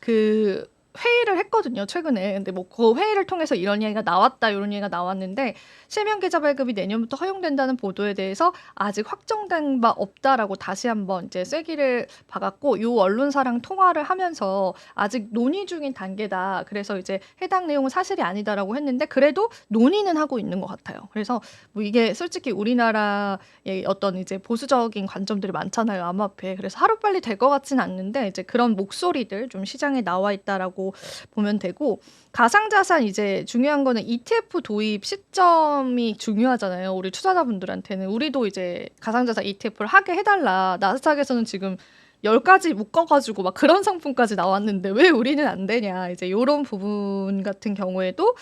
그 회의를 했거든요, 최근에. 근데 뭐 그 회의를 통해서 이런 이야기가 나왔다, 이런 얘기가 나왔는데 실명 계좌 발급이 내년부터 허용된다는 보도에 대해서 아직 확정된 바 없다라고 다시 한번 이제 쐐기를 박았고 요 언론사랑 통화를 하면서 아직 논의 중인 단계다. 그래서 이제 해당 내용은 사실이 아니다라고 했는데 그래도 논의는 하고 있는 것 같아요. 그래서 뭐 이게 솔직히 우리나라의 어떤 이제 보수적인 관점들이 많잖아요, 암호화폐. 그래서 하루빨리 될 것 같지는 않는데 이제 그런 목소리들 좀 시장에 나와 있다라고 보면 되고 가상자산 이제 중요한 거는 ETF 도입 시점이 중요하잖아요. 우리 투자자분들한테는 우리도 이제 가상자산 ETF를 하게 해달라. 나스닥에서는 지금 10가지 묶어가지고 막 그런 상품까지 나왔는데 왜 우리는 안 되냐. 이제 이런 부분 같은 경우에도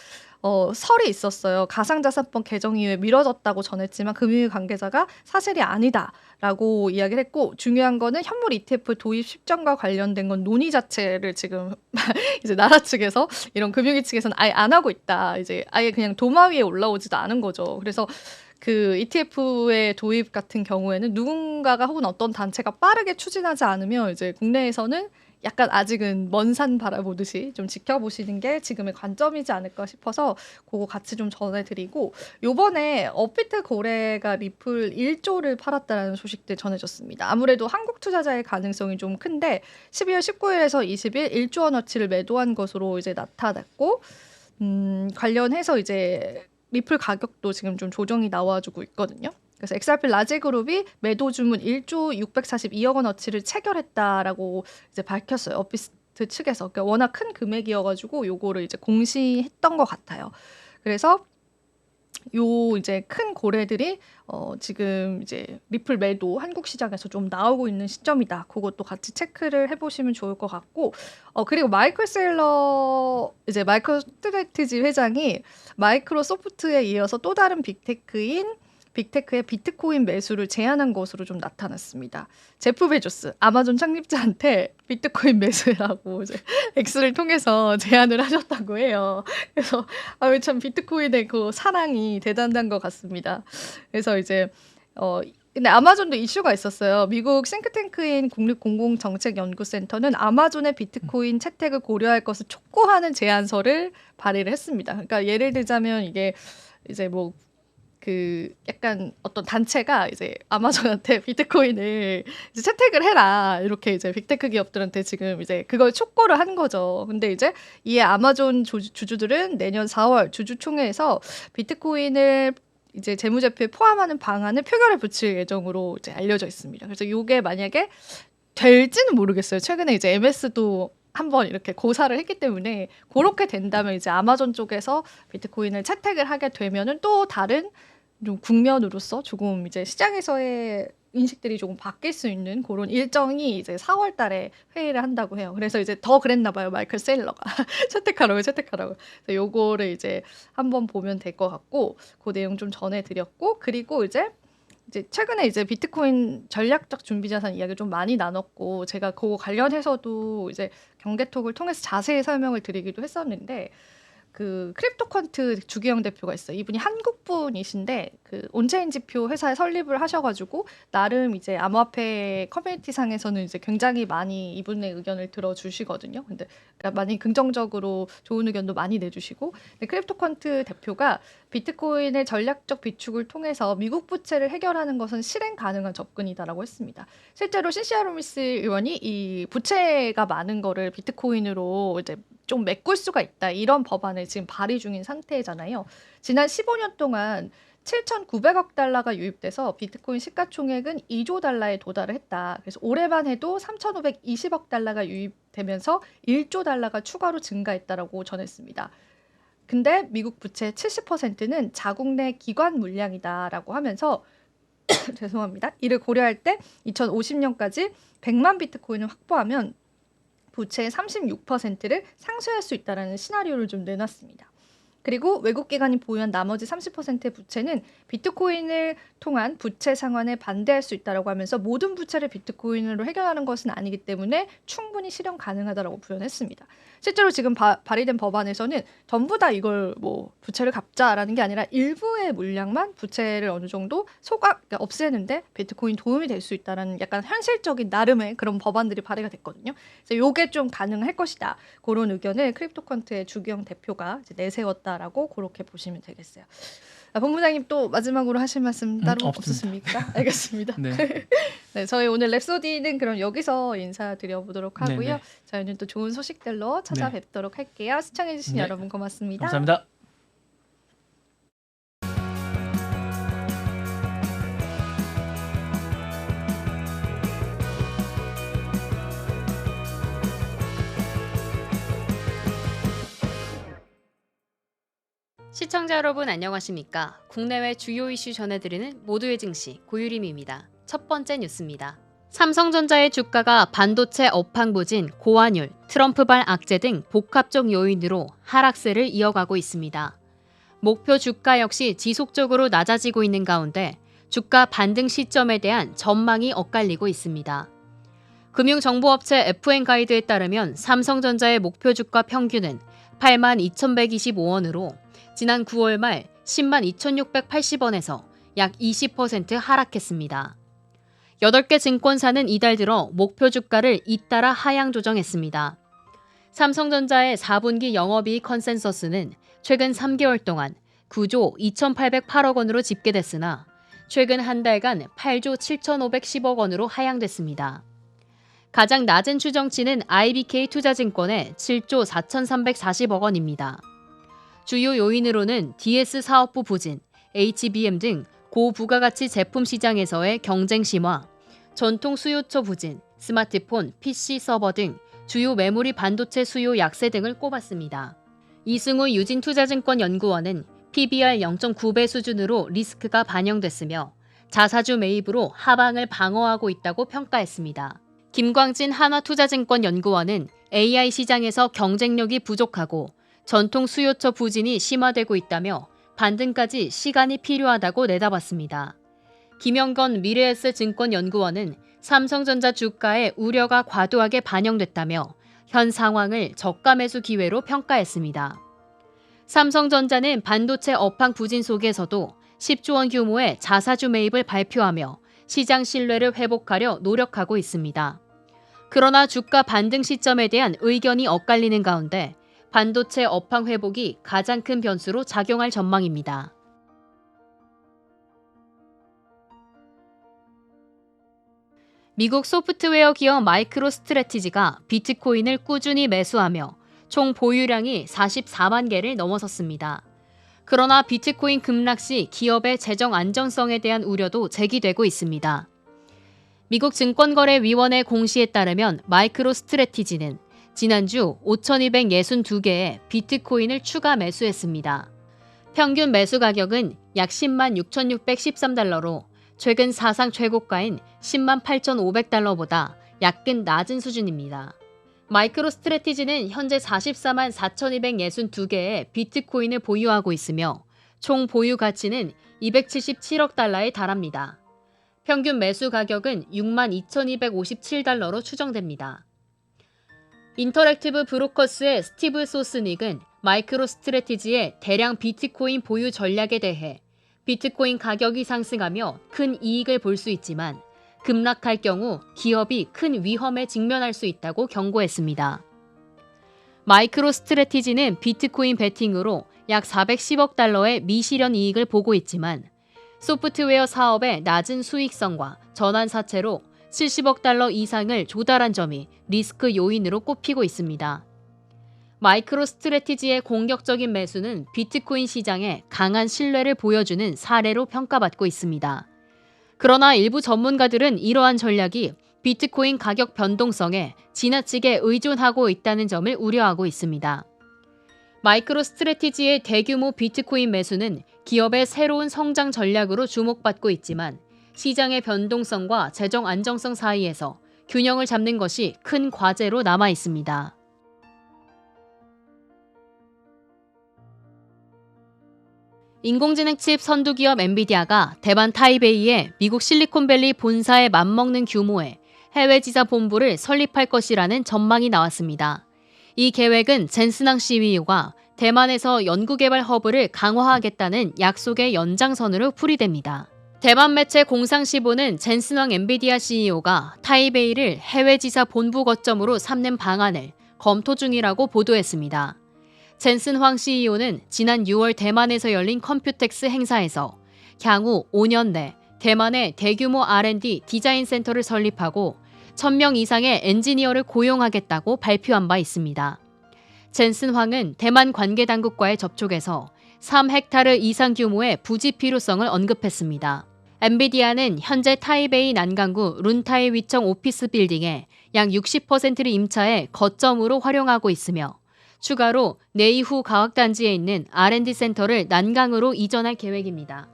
설이 있었어요. 가상자산법 개정 이후에 미뤄졌다고 전했지만 금융위 관계자가 사실이 아니다라고 이야기를 했고 중요한 거는 현물 ETF 도입 시점과 관련된 건 논의 자체를 지금 이제 나라 측에서 이런 금융위 측에서는 아예 안 하고 있다. 이제 아예 그냥 도마 위에 올라오지도 않은 거죠. 그래서 그 ETF의 도입 같은 경우에는 누군가가 혹은 어떤 단체가 빠르게 추진하지 않으면 이제 국내에서는 약간 아직은 먼 산 바라보듯이 좀 지켜보시는 게 지금의 관점이지 않을까 싶어서 그거 같이 좀 전해드리고 요번에 업비트 거래가 리플 1조를 팔았다라는 소식들 전해졌습니다. 아무래도 한국 투자자의 가능성이 좀 큰데 12월 19일에서 20일 1조 원어치를 매도한 것으로 이제 나타났고 관련해서 이제 리플 가격도 지금 좀 조정이 나와주고 있거든요. 그래서 XRP 라지그룹이 매도 주문 1조 642억 원어치를 체결했다라고 이제 밝혔어요. 업비트 측에서. 그러니까 워낙 큰 금액이어가지고 요거를 이제 공시했던 것 같아요. 그래서 요 이제 큰 고래들이 지금 이제 리플 매도 한국 시장에서 좀 나오고 있는 시점이다. 그것도 같이 체크를 해보시면 좋을 것 같고 그리고 마이클 세일러 이제 마이크로 스트래티지 회장이 마이크로소프트에 이어서 또 다른 빅테크의 비트코인 매수를 제안한 것으로 좀 나타났습니다. 제프 베조스, 아마존 창립자한테 비트코인 매수라고 이제 X를 통해서 제안을 하셨다고 해요. 그래서 참 비트코인의 그 사랑이 대단한 것 같습니다. 그래서 이제 근데 아마존도 이슈가 있었어요. 미국 싱크탱크인 국립공공정책연구센터는 아마존의 비트코인 채택을 고려할 것을 촉구하는 제안서를 발의를 했습니다. 그러니까 예를 들자면 이게 이제 뭐 그 약간 어떤 단체가 이제 아마존한테 비트코인을 이제 채택을 해라 이렇게 이제 빅테크 기업들한테 지금 이제 그걸 촉구를 한 거죠. 근데 이제 이에 아마존 주주들은 내년 4월 주주총회에서 비트코인을 이제 재무제표에 포함하는 방안을 표결에 붙일 예정으로 이제 알려져 있습니다. 그래서 이게 만약에 될지는 모르겠어요. 최근에 이제 MS도 한번 이렇게 고사를 했기 때문에 그렇게 된다면 이제 아마존 쪽에서 비트코인을 채택을 하게 되면은 또 다른 좀 국면으로서 조금 이제 시장에서의 인식들이 조금 바뀔 수 있는 그런 일정이 이제 4월 달에 회의를 한다고 해요. 그래서 이제 더 그랬나 봐요. 마이클 세일러가 채택하라고. 그래서 요거를 이제 한번 보면 될 것 같고 그 내용 좀 전해드렸고 그리고 이제 최근에 이제 비트코인 전략적 준비 자산 이야기 좀 많이 나눴고 제가 그거 관련해서도 이제 경제톡을 통해서 자세히 설명을 드리기도 했었는데 그 크립토컨트 주기영 대표가 있어요. 이분이 한국 분이신데 그 온체인 지표 회사에 설립을 하셔가지고 나름 이제 암호화폐 커뮤니티 상에서는 이제 굉장히 많이 이분의 의견을 들어주시거든요. 근데 그러니까 많이 긍정적으로 좋은 의견도 많이 내주시고 근데 크립토컨트 대표가 비트코인의 전략적 비축을 통해서 미국 부채를 해결하는 것은 실행 가능한 접근이다라고 했습니다. 실제로 신시아 로미스 의원이 이 부채가 많은 거를 비트코인으로 이제 좀 메꿀 수가 있다. 이런 법안을 지금 발의 중인 상태잖아요. 지난 15년 동안 7,900억 달러가 유입돼서 비트코인 시가총액은 2조 달러에 도달을 했다. 그래서 올해만 해도 3,520억 달러가 유입되면서 1조 달러가 추가로 증가했다라고 전했습니다. 근데 미국 부채 70%는 자국 내 기관 물량이다라고 하면서 죄송합니다. 이를 고려할 때 2050년까지 100만 비트코인을 확보하면 부채의 36%를 상쇄할 수 있다는 시나리오를 좀 내놨습니다. 그리고 외국 기관이 보유한 나머지 30%의 부채는 비트코인을 통한 부채 상환에 반대할 수 있다고 하면서 모든 부채를 비트코인으로 해결하는 것은 아니기 때문에 충분히 실현 가능하다고 표현했습니다. 실제로 지금 발의된 법안에서는 전부 다 이걸 뭐 부채를 갚자라는 게 아니라 일부의 물량만 부채를 어느 정도 그러니까 없애는데 비트코인 도움이 될 수 있다는 약간 현실적인 나름의 그런 법안들이 발의가 됐거든요. 그래서 이게 좀 가능할 것이다. 그런 의견을 크립토컨트의 주기영 대표가 이제 내세웠다라고 그렇게 보시면 되겠어요. 본부장님 또 마지막으로 하실 말씀 따로 없으십니까? 알겠습니다. 네. 네, 저희 오늘 랩소디는 그럼 여기서 인사드려보도록 하고요. 네네. 저희는 또 좋은 소식들로 찾아뵙도록 할게요. 시청해주신 네. 여러분 고맙습니다. 감사합니다. 시청자 여러분 안녕하십니까? 국내외 주요 이슈 전해드리는 모두의 증시 고유림입니다. 첫 번째 뉴스입니다. 삼성전자의 주가가 반도체 업황 부진, 고환율, 트럼프발 악재 등 복합적 요인으로 하락세를 이어가고 있습니다. 목표 주가 역시 지속적으로 낮아지고 있는 가운데 주가 반등 시점에 대한 전망이 엇갈리고 있습니다. 금융정보업체 FN가이드에 따르면 삼성전자의 목표 주가 평균은 82,125원으로 지난 9월 말 10만 2,680원에서 약 20% 하락했습니다. 8개 증권사는 이달 들어 목표 주가를 잇따라 하향 조정했습니다. 삼성전자의 4분기 영업이익 컨센서스는 최근 3개월 동안 9조 2,808억 원으로 집계됐으나 최근 한 달간 8조 7,510억 원으로 하향됐습니다. 가장 낮은 추정치는 IBK 투자증권의 7조 4,340억 원입니다. 주요 요인으로는 DS 사업부 부진, HBM 등 고부가가치 제품 시장에서의 경쟁 심화, 전통 수요처 부진, 스마트폰, PC 서버 등 주요 메모리 반도체 수요 약세 등을 꼽았습니다. 이승우 유진투자증권 연구원은 PBR 0.9배 수준으로 리스크가 반영됐으며 자사주 매입으로 하방을 방어하고 있다고 평가했습니다. 김광진 한화투자증권 연구원은 AI 시장에서 경쟁력이 부족하고 전통 수요처 부진이 심화되고 있다며 반등까지 시간이 필요하다고 내다봤습니다. 김영건 미래에셋증권연구원은 삼성전자 주가에 우려가 과도하게 반영됐다며 현 상황을 저가 매수 기회로 평가했습니다. 삼성전자는 반도체 업황 부진 속에서도 10조 원 규모의 자사주 매입을 발표하며 시장 신뢰를 회복하려 노력하고 있습니다. 그러나 주가 반등 시점에 대한 의견이 엇갈리는 가운데 반도체 업황 회복이 가장 큰 변수로 작용할 전망입니다. 미국 소프트웨어 기업 마이크로스트래티지가 비트코인을 꾸준히 매수하며 총 보유량이 44만 개를 넘어섰습니다. 그러나 비트코인 급락 시 기업의 재정 안정성에 대한 우려도 제기되고 있습니다. 미국 증권거래위원회 공시에 따르면 마이크로스트래티지는 지난주 5,262개의 비트코인을 추가 매수했습니다. 평균 매수 가격은 약 10만 6,613달러로 최근 사상 최고가인 10만 8,500달러보다 약간 낮은 수준입니다. 마이크로스트래티지는 현재 44만 4,262개의 비트코인을 보유하고 있으며 총 보유 가치는 277억 달러에 달합니다. 평균 매수 가격은 6만 2,257달러로 추정됩니다. 인터랙티브 브로커스의 스티브 소스닉은 마이크로스트래티지의 대량 비트코인 보유 전략에 대해 비트코인 가격이 상승하며 큰 이익을 볼 수 있지만 급락할 경우 기업이 큰 위험에 직면할 수 있다고 경고했습니다. 마이크로스트래티지는 비트코인 베팅으로 약 410억 달러의 미실현 이익을 보고 있지만 소프트웨어 사업의 낮은 수익성과 전환 사채로 70억 달러 이상을 조달한 점이 리스크 요인으로 꼽히고 있습니다. 마이크로스트래티지의 공격적인 매수는 비트코인 시장에 강한 신뢰를 보여주는 사례로 평가받고 있습니다. 그러나 일부 전문가들은 이러한 전략이 비트코인 가격 변동성에 지나치게 의존하고 있다는 점을 우려하고 있습니다. 마이크로스트래티지의 대규모 비트코인 매수는 기업의 새로운 성장 전략으로 주목받고 있지만 시장의 변동성과 재정 안정성 사이에서 균형을 잡는 것이 큰 과제로 남아 있습니다. 인공지능 칩 선두기업 엔비디아가 대만 타이베이에 미국 실리콘밸리 본사에 맞먹는 규모의 해외 지사 본부를 설립할 것이라는 전망이 나왔습니다. 이 계획은 젠슨왕 CEO가 대만에서 연구개발 허브를 강화하겠다는 약속의 연장선으로 풀이됩니다. 대만 매체 공상시보는 젠슨왕 엔비디아 CEO가 타이베이를 해외 지사 본부 거점으로 삼는 방안을 검토 중이라고 보도했습니다. 젠슨 황 CEO는 지난 6월 대만에서 열린 컴퓨텍스 행사에서 향후 5년 내 대만에 대규모 R&D 디자인 센터를 설립하고 1,000명 이상의 엔지니어를 고용하겠다고 발표한 바 있습니다. 젠슨 황은 대만 관계당국과의 접촉에서 3헥타르 이상 규모의 부지 필요성을 언급했습니다. 엔비디아는 현재 타이베이 난강구 룬타이 위청 오피스 빌딩에 약 60%를 임차해 거점으로 활용하고 있으며 추가로 네이후 과학단지에 있는 R&D 센터를 난강으로 이전할 계획입니다.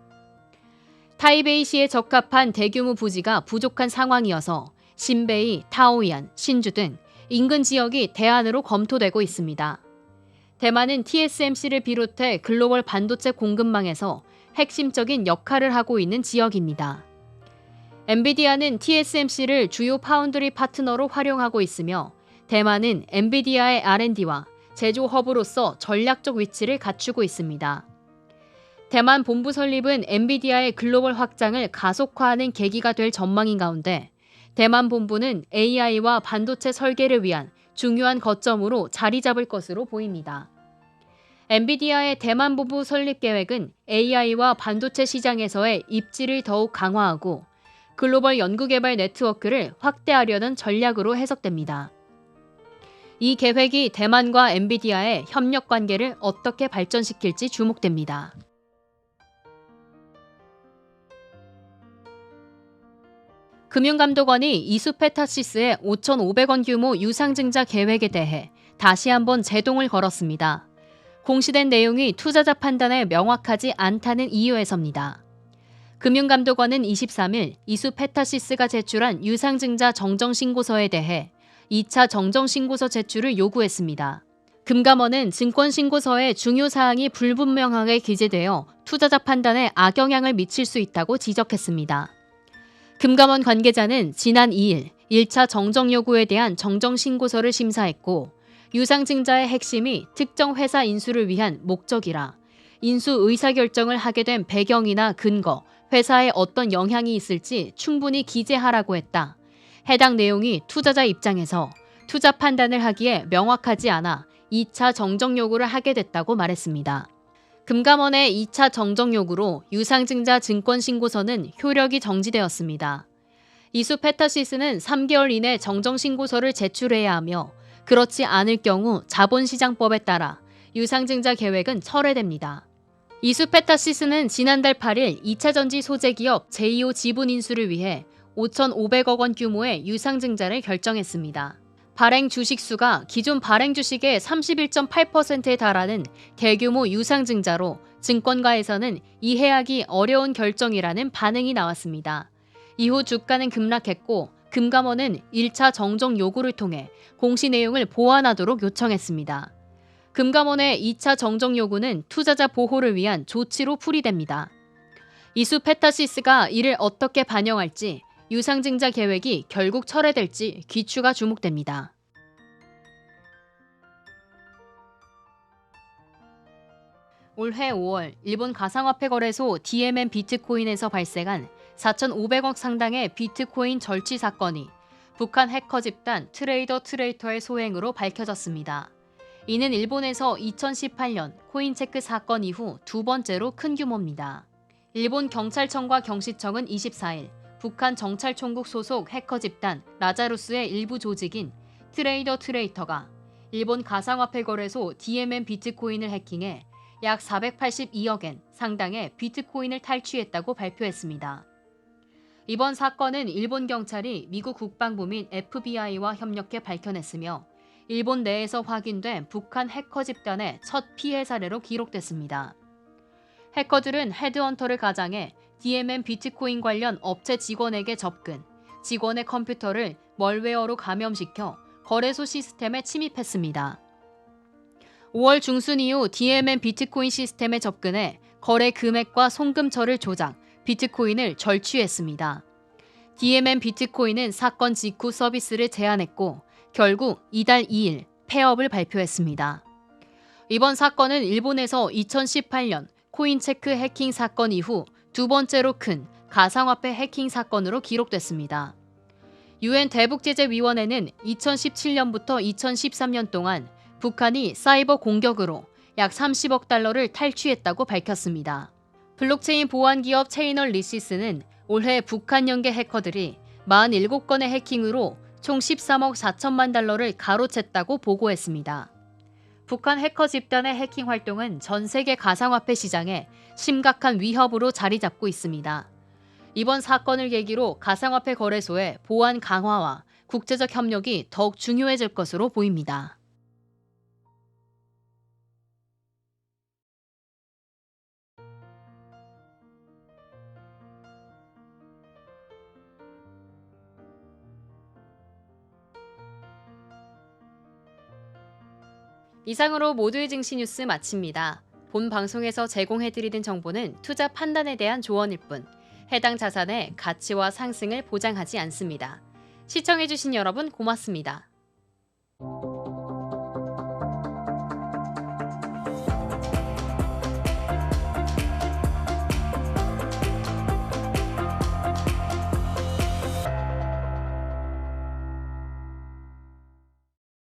타이베이시에 적합한 대규모 부지가 부족한 상황이어서 신베이, 타오이안, 신주 등 인근 지역이 대안으로 검토되고 있습니다. 대만은 TSMC를 비롯해 글로벌 반도체 공급망에서 핵심적인 역할을 하고 있는 지역입니다. 엔비디아는 TSMC를 주요 파운드리 파트너로 활용하고 있으며 대만은 엔비디아의 R&D와 제조 허브로서 전략적 위치를 갖추고 있습니다. 대만 본부 설립은 엔비디아의 글로벌 확장을 가속화하는 계기가 될 전망인 가운데 대만 본부는 AI와 반도체 설계를 위한 중요한 거점으로 자리 잡을 것으로 보입니다. 엔비디아의 대만 본부 설립 계획은 AI와 반도체 시장에서의 입지를 더욱 강화하고 글로벌 연구개발 네트워크를 확대하려는 전략으로 해석됩니다. 이 계획이 대만과 엔비디아의 협력 관계를 어떻게 발전시킬지 주목됩니다. 금융감독원이 이수페타시스의 5,500원 규모 유상증자 계획에 대해 다시 한번 제동을 걸었습니다. 공시된 내용이 투자자 판단에 명확하지 않다는 이유에서입니다. 금융감독원은 23일 이수페타시스가 제출한 유상증자 정정신고서에 대해 2차 정정신고서 제출을 요구했습니다. 금감원은 증권신고서의 중요 사항이 불분명하게 기재되어 투자자 판단에 악영향을 미칠 수 있다고 지적했습니다. 금감원 관계자는 지난 2일 1차 정정 요구에 대한 정정신고서를 심사했고 유상증자의 핵심이 특정 회사 인수를 위한 목적이라 인수 의사결정을 하게 된 배경이나 근거, 회사에 어떤 영향이 있을지 충분히 기재하라고 했다. 해당 내용이 투자자 입장에서 투자 판단을 하기에 명확하지 않아 2차 정정 요구를 하게 됐다고 말했습니다. 금감원의 2차 정정 요구로 유상증자 증권 신고서는 효력이 정지되었습니다. 이수페타시스는 3개월 이내 정정 신고서를 제출해야 하며 그렇지 않을 경우 자본시장법에 따라 유상증자 계획은 철회됩니다. 이수페타시스는 지난달 8일 2차 전지 소재 기업 제2호 지분 인수를 위해 5,500억 원 규모의 유상증자를 결정했습니다. 발행 주식수가 기존 발행 주식의 31.8%에 달하는 대규모 유상증자로 증권가에서는 이해하기 어려운 결정이라는 반응이 나왔습니다. 이후 주가는 급락했고 금감원은 1차 정정 요구를 통해 공시 내용을 보완하도록 요청했습니다. 금감원의 2차 정정 요구는 투자자 보호를 위한 조치로 풀이됩니다. 이수페타시스가 이를 어떻게 반영할지 유상증자 계획이 결국 철회될지 귀추가 주목됩니다. 올해 5월 일본 가상화폐 거래소 DMM 비트코인에서 발생한 4,500억 상당의 비트코인 절취 사건이 북한 해커 집단 트레이더의 소행으로 밝혀졌습니다. 이는 일본에서 2018년 코인체크 사건 이후 두 번째로 큰 규모입니다. 일본 경찰청과 경시청은 24일 북한 정찰총국 소속 해커 집단 라자루스의 일부 조직인 트레이더가 일본 가상화폐 거래소 DMM 비트코인을 해킹해 약 482억엔 상당의 비트코인을 탈취했다고 발표했습니다. 이번 사건은 일본 경찰이 미국 국방부 및 FBI와 협력해 밝혀냈으며 일본 내에서 확인된 북한 해커 집단의 첫 피해 사례로 기록됐습니다. 해커들은 헤드헌터를 가장해 DMM 비트코인 관련 업체 직원에게 접근, 직원의 컴퓨터를 멀웨어로 감염시켜 거래소 시스템에 침입했습니다. 5월 중순 이후 DMM 비트코인 시스템에 접근해 거래 금액과 송금처를 조작, 비트코인을 절취했습니다. DMM 비트코인은 사건 직후 서비스를 제한했고 결국 이달 2일 폐업을 발표했습니다. 이번 사건은 일본에서 2018년 코인체크 해킹 사건 이후 두 번째로 큰 가상화폐 해킹 사건으로 기록됐습니다. UN 대북제재위원회는 2017년부터 2013년 동안 북한이 사이버 공격으로 약 30억 달러를 탈취했다고 밝혔습니다. 블록체인 보안 기업 체이널리시스는 올해 북한 연계 해커들이 47건의 해킹으로 총 13억 4천만 달러를 가로챘다고 보고했습니다. 북한 해커 집단의 해킹 활동은 전 세계 가상화폐 시장에 심각한 위협으로 자리 잡고 있습니다. 이번 사건을 계기로 가상화폐 거래소의 보안 강화와 국제적 협력이 더욱 중요해질 것으로 보입니다. 이상으로 모두의 증시 뉴스 마칩니다. 본 방송에서 제공해드리는 정보는 투자 판단에 대한 조언일 뿐 해당 자산의 가치와 상승을 보장하지 않습니다. 시청해주신 여러분 고맙습니다.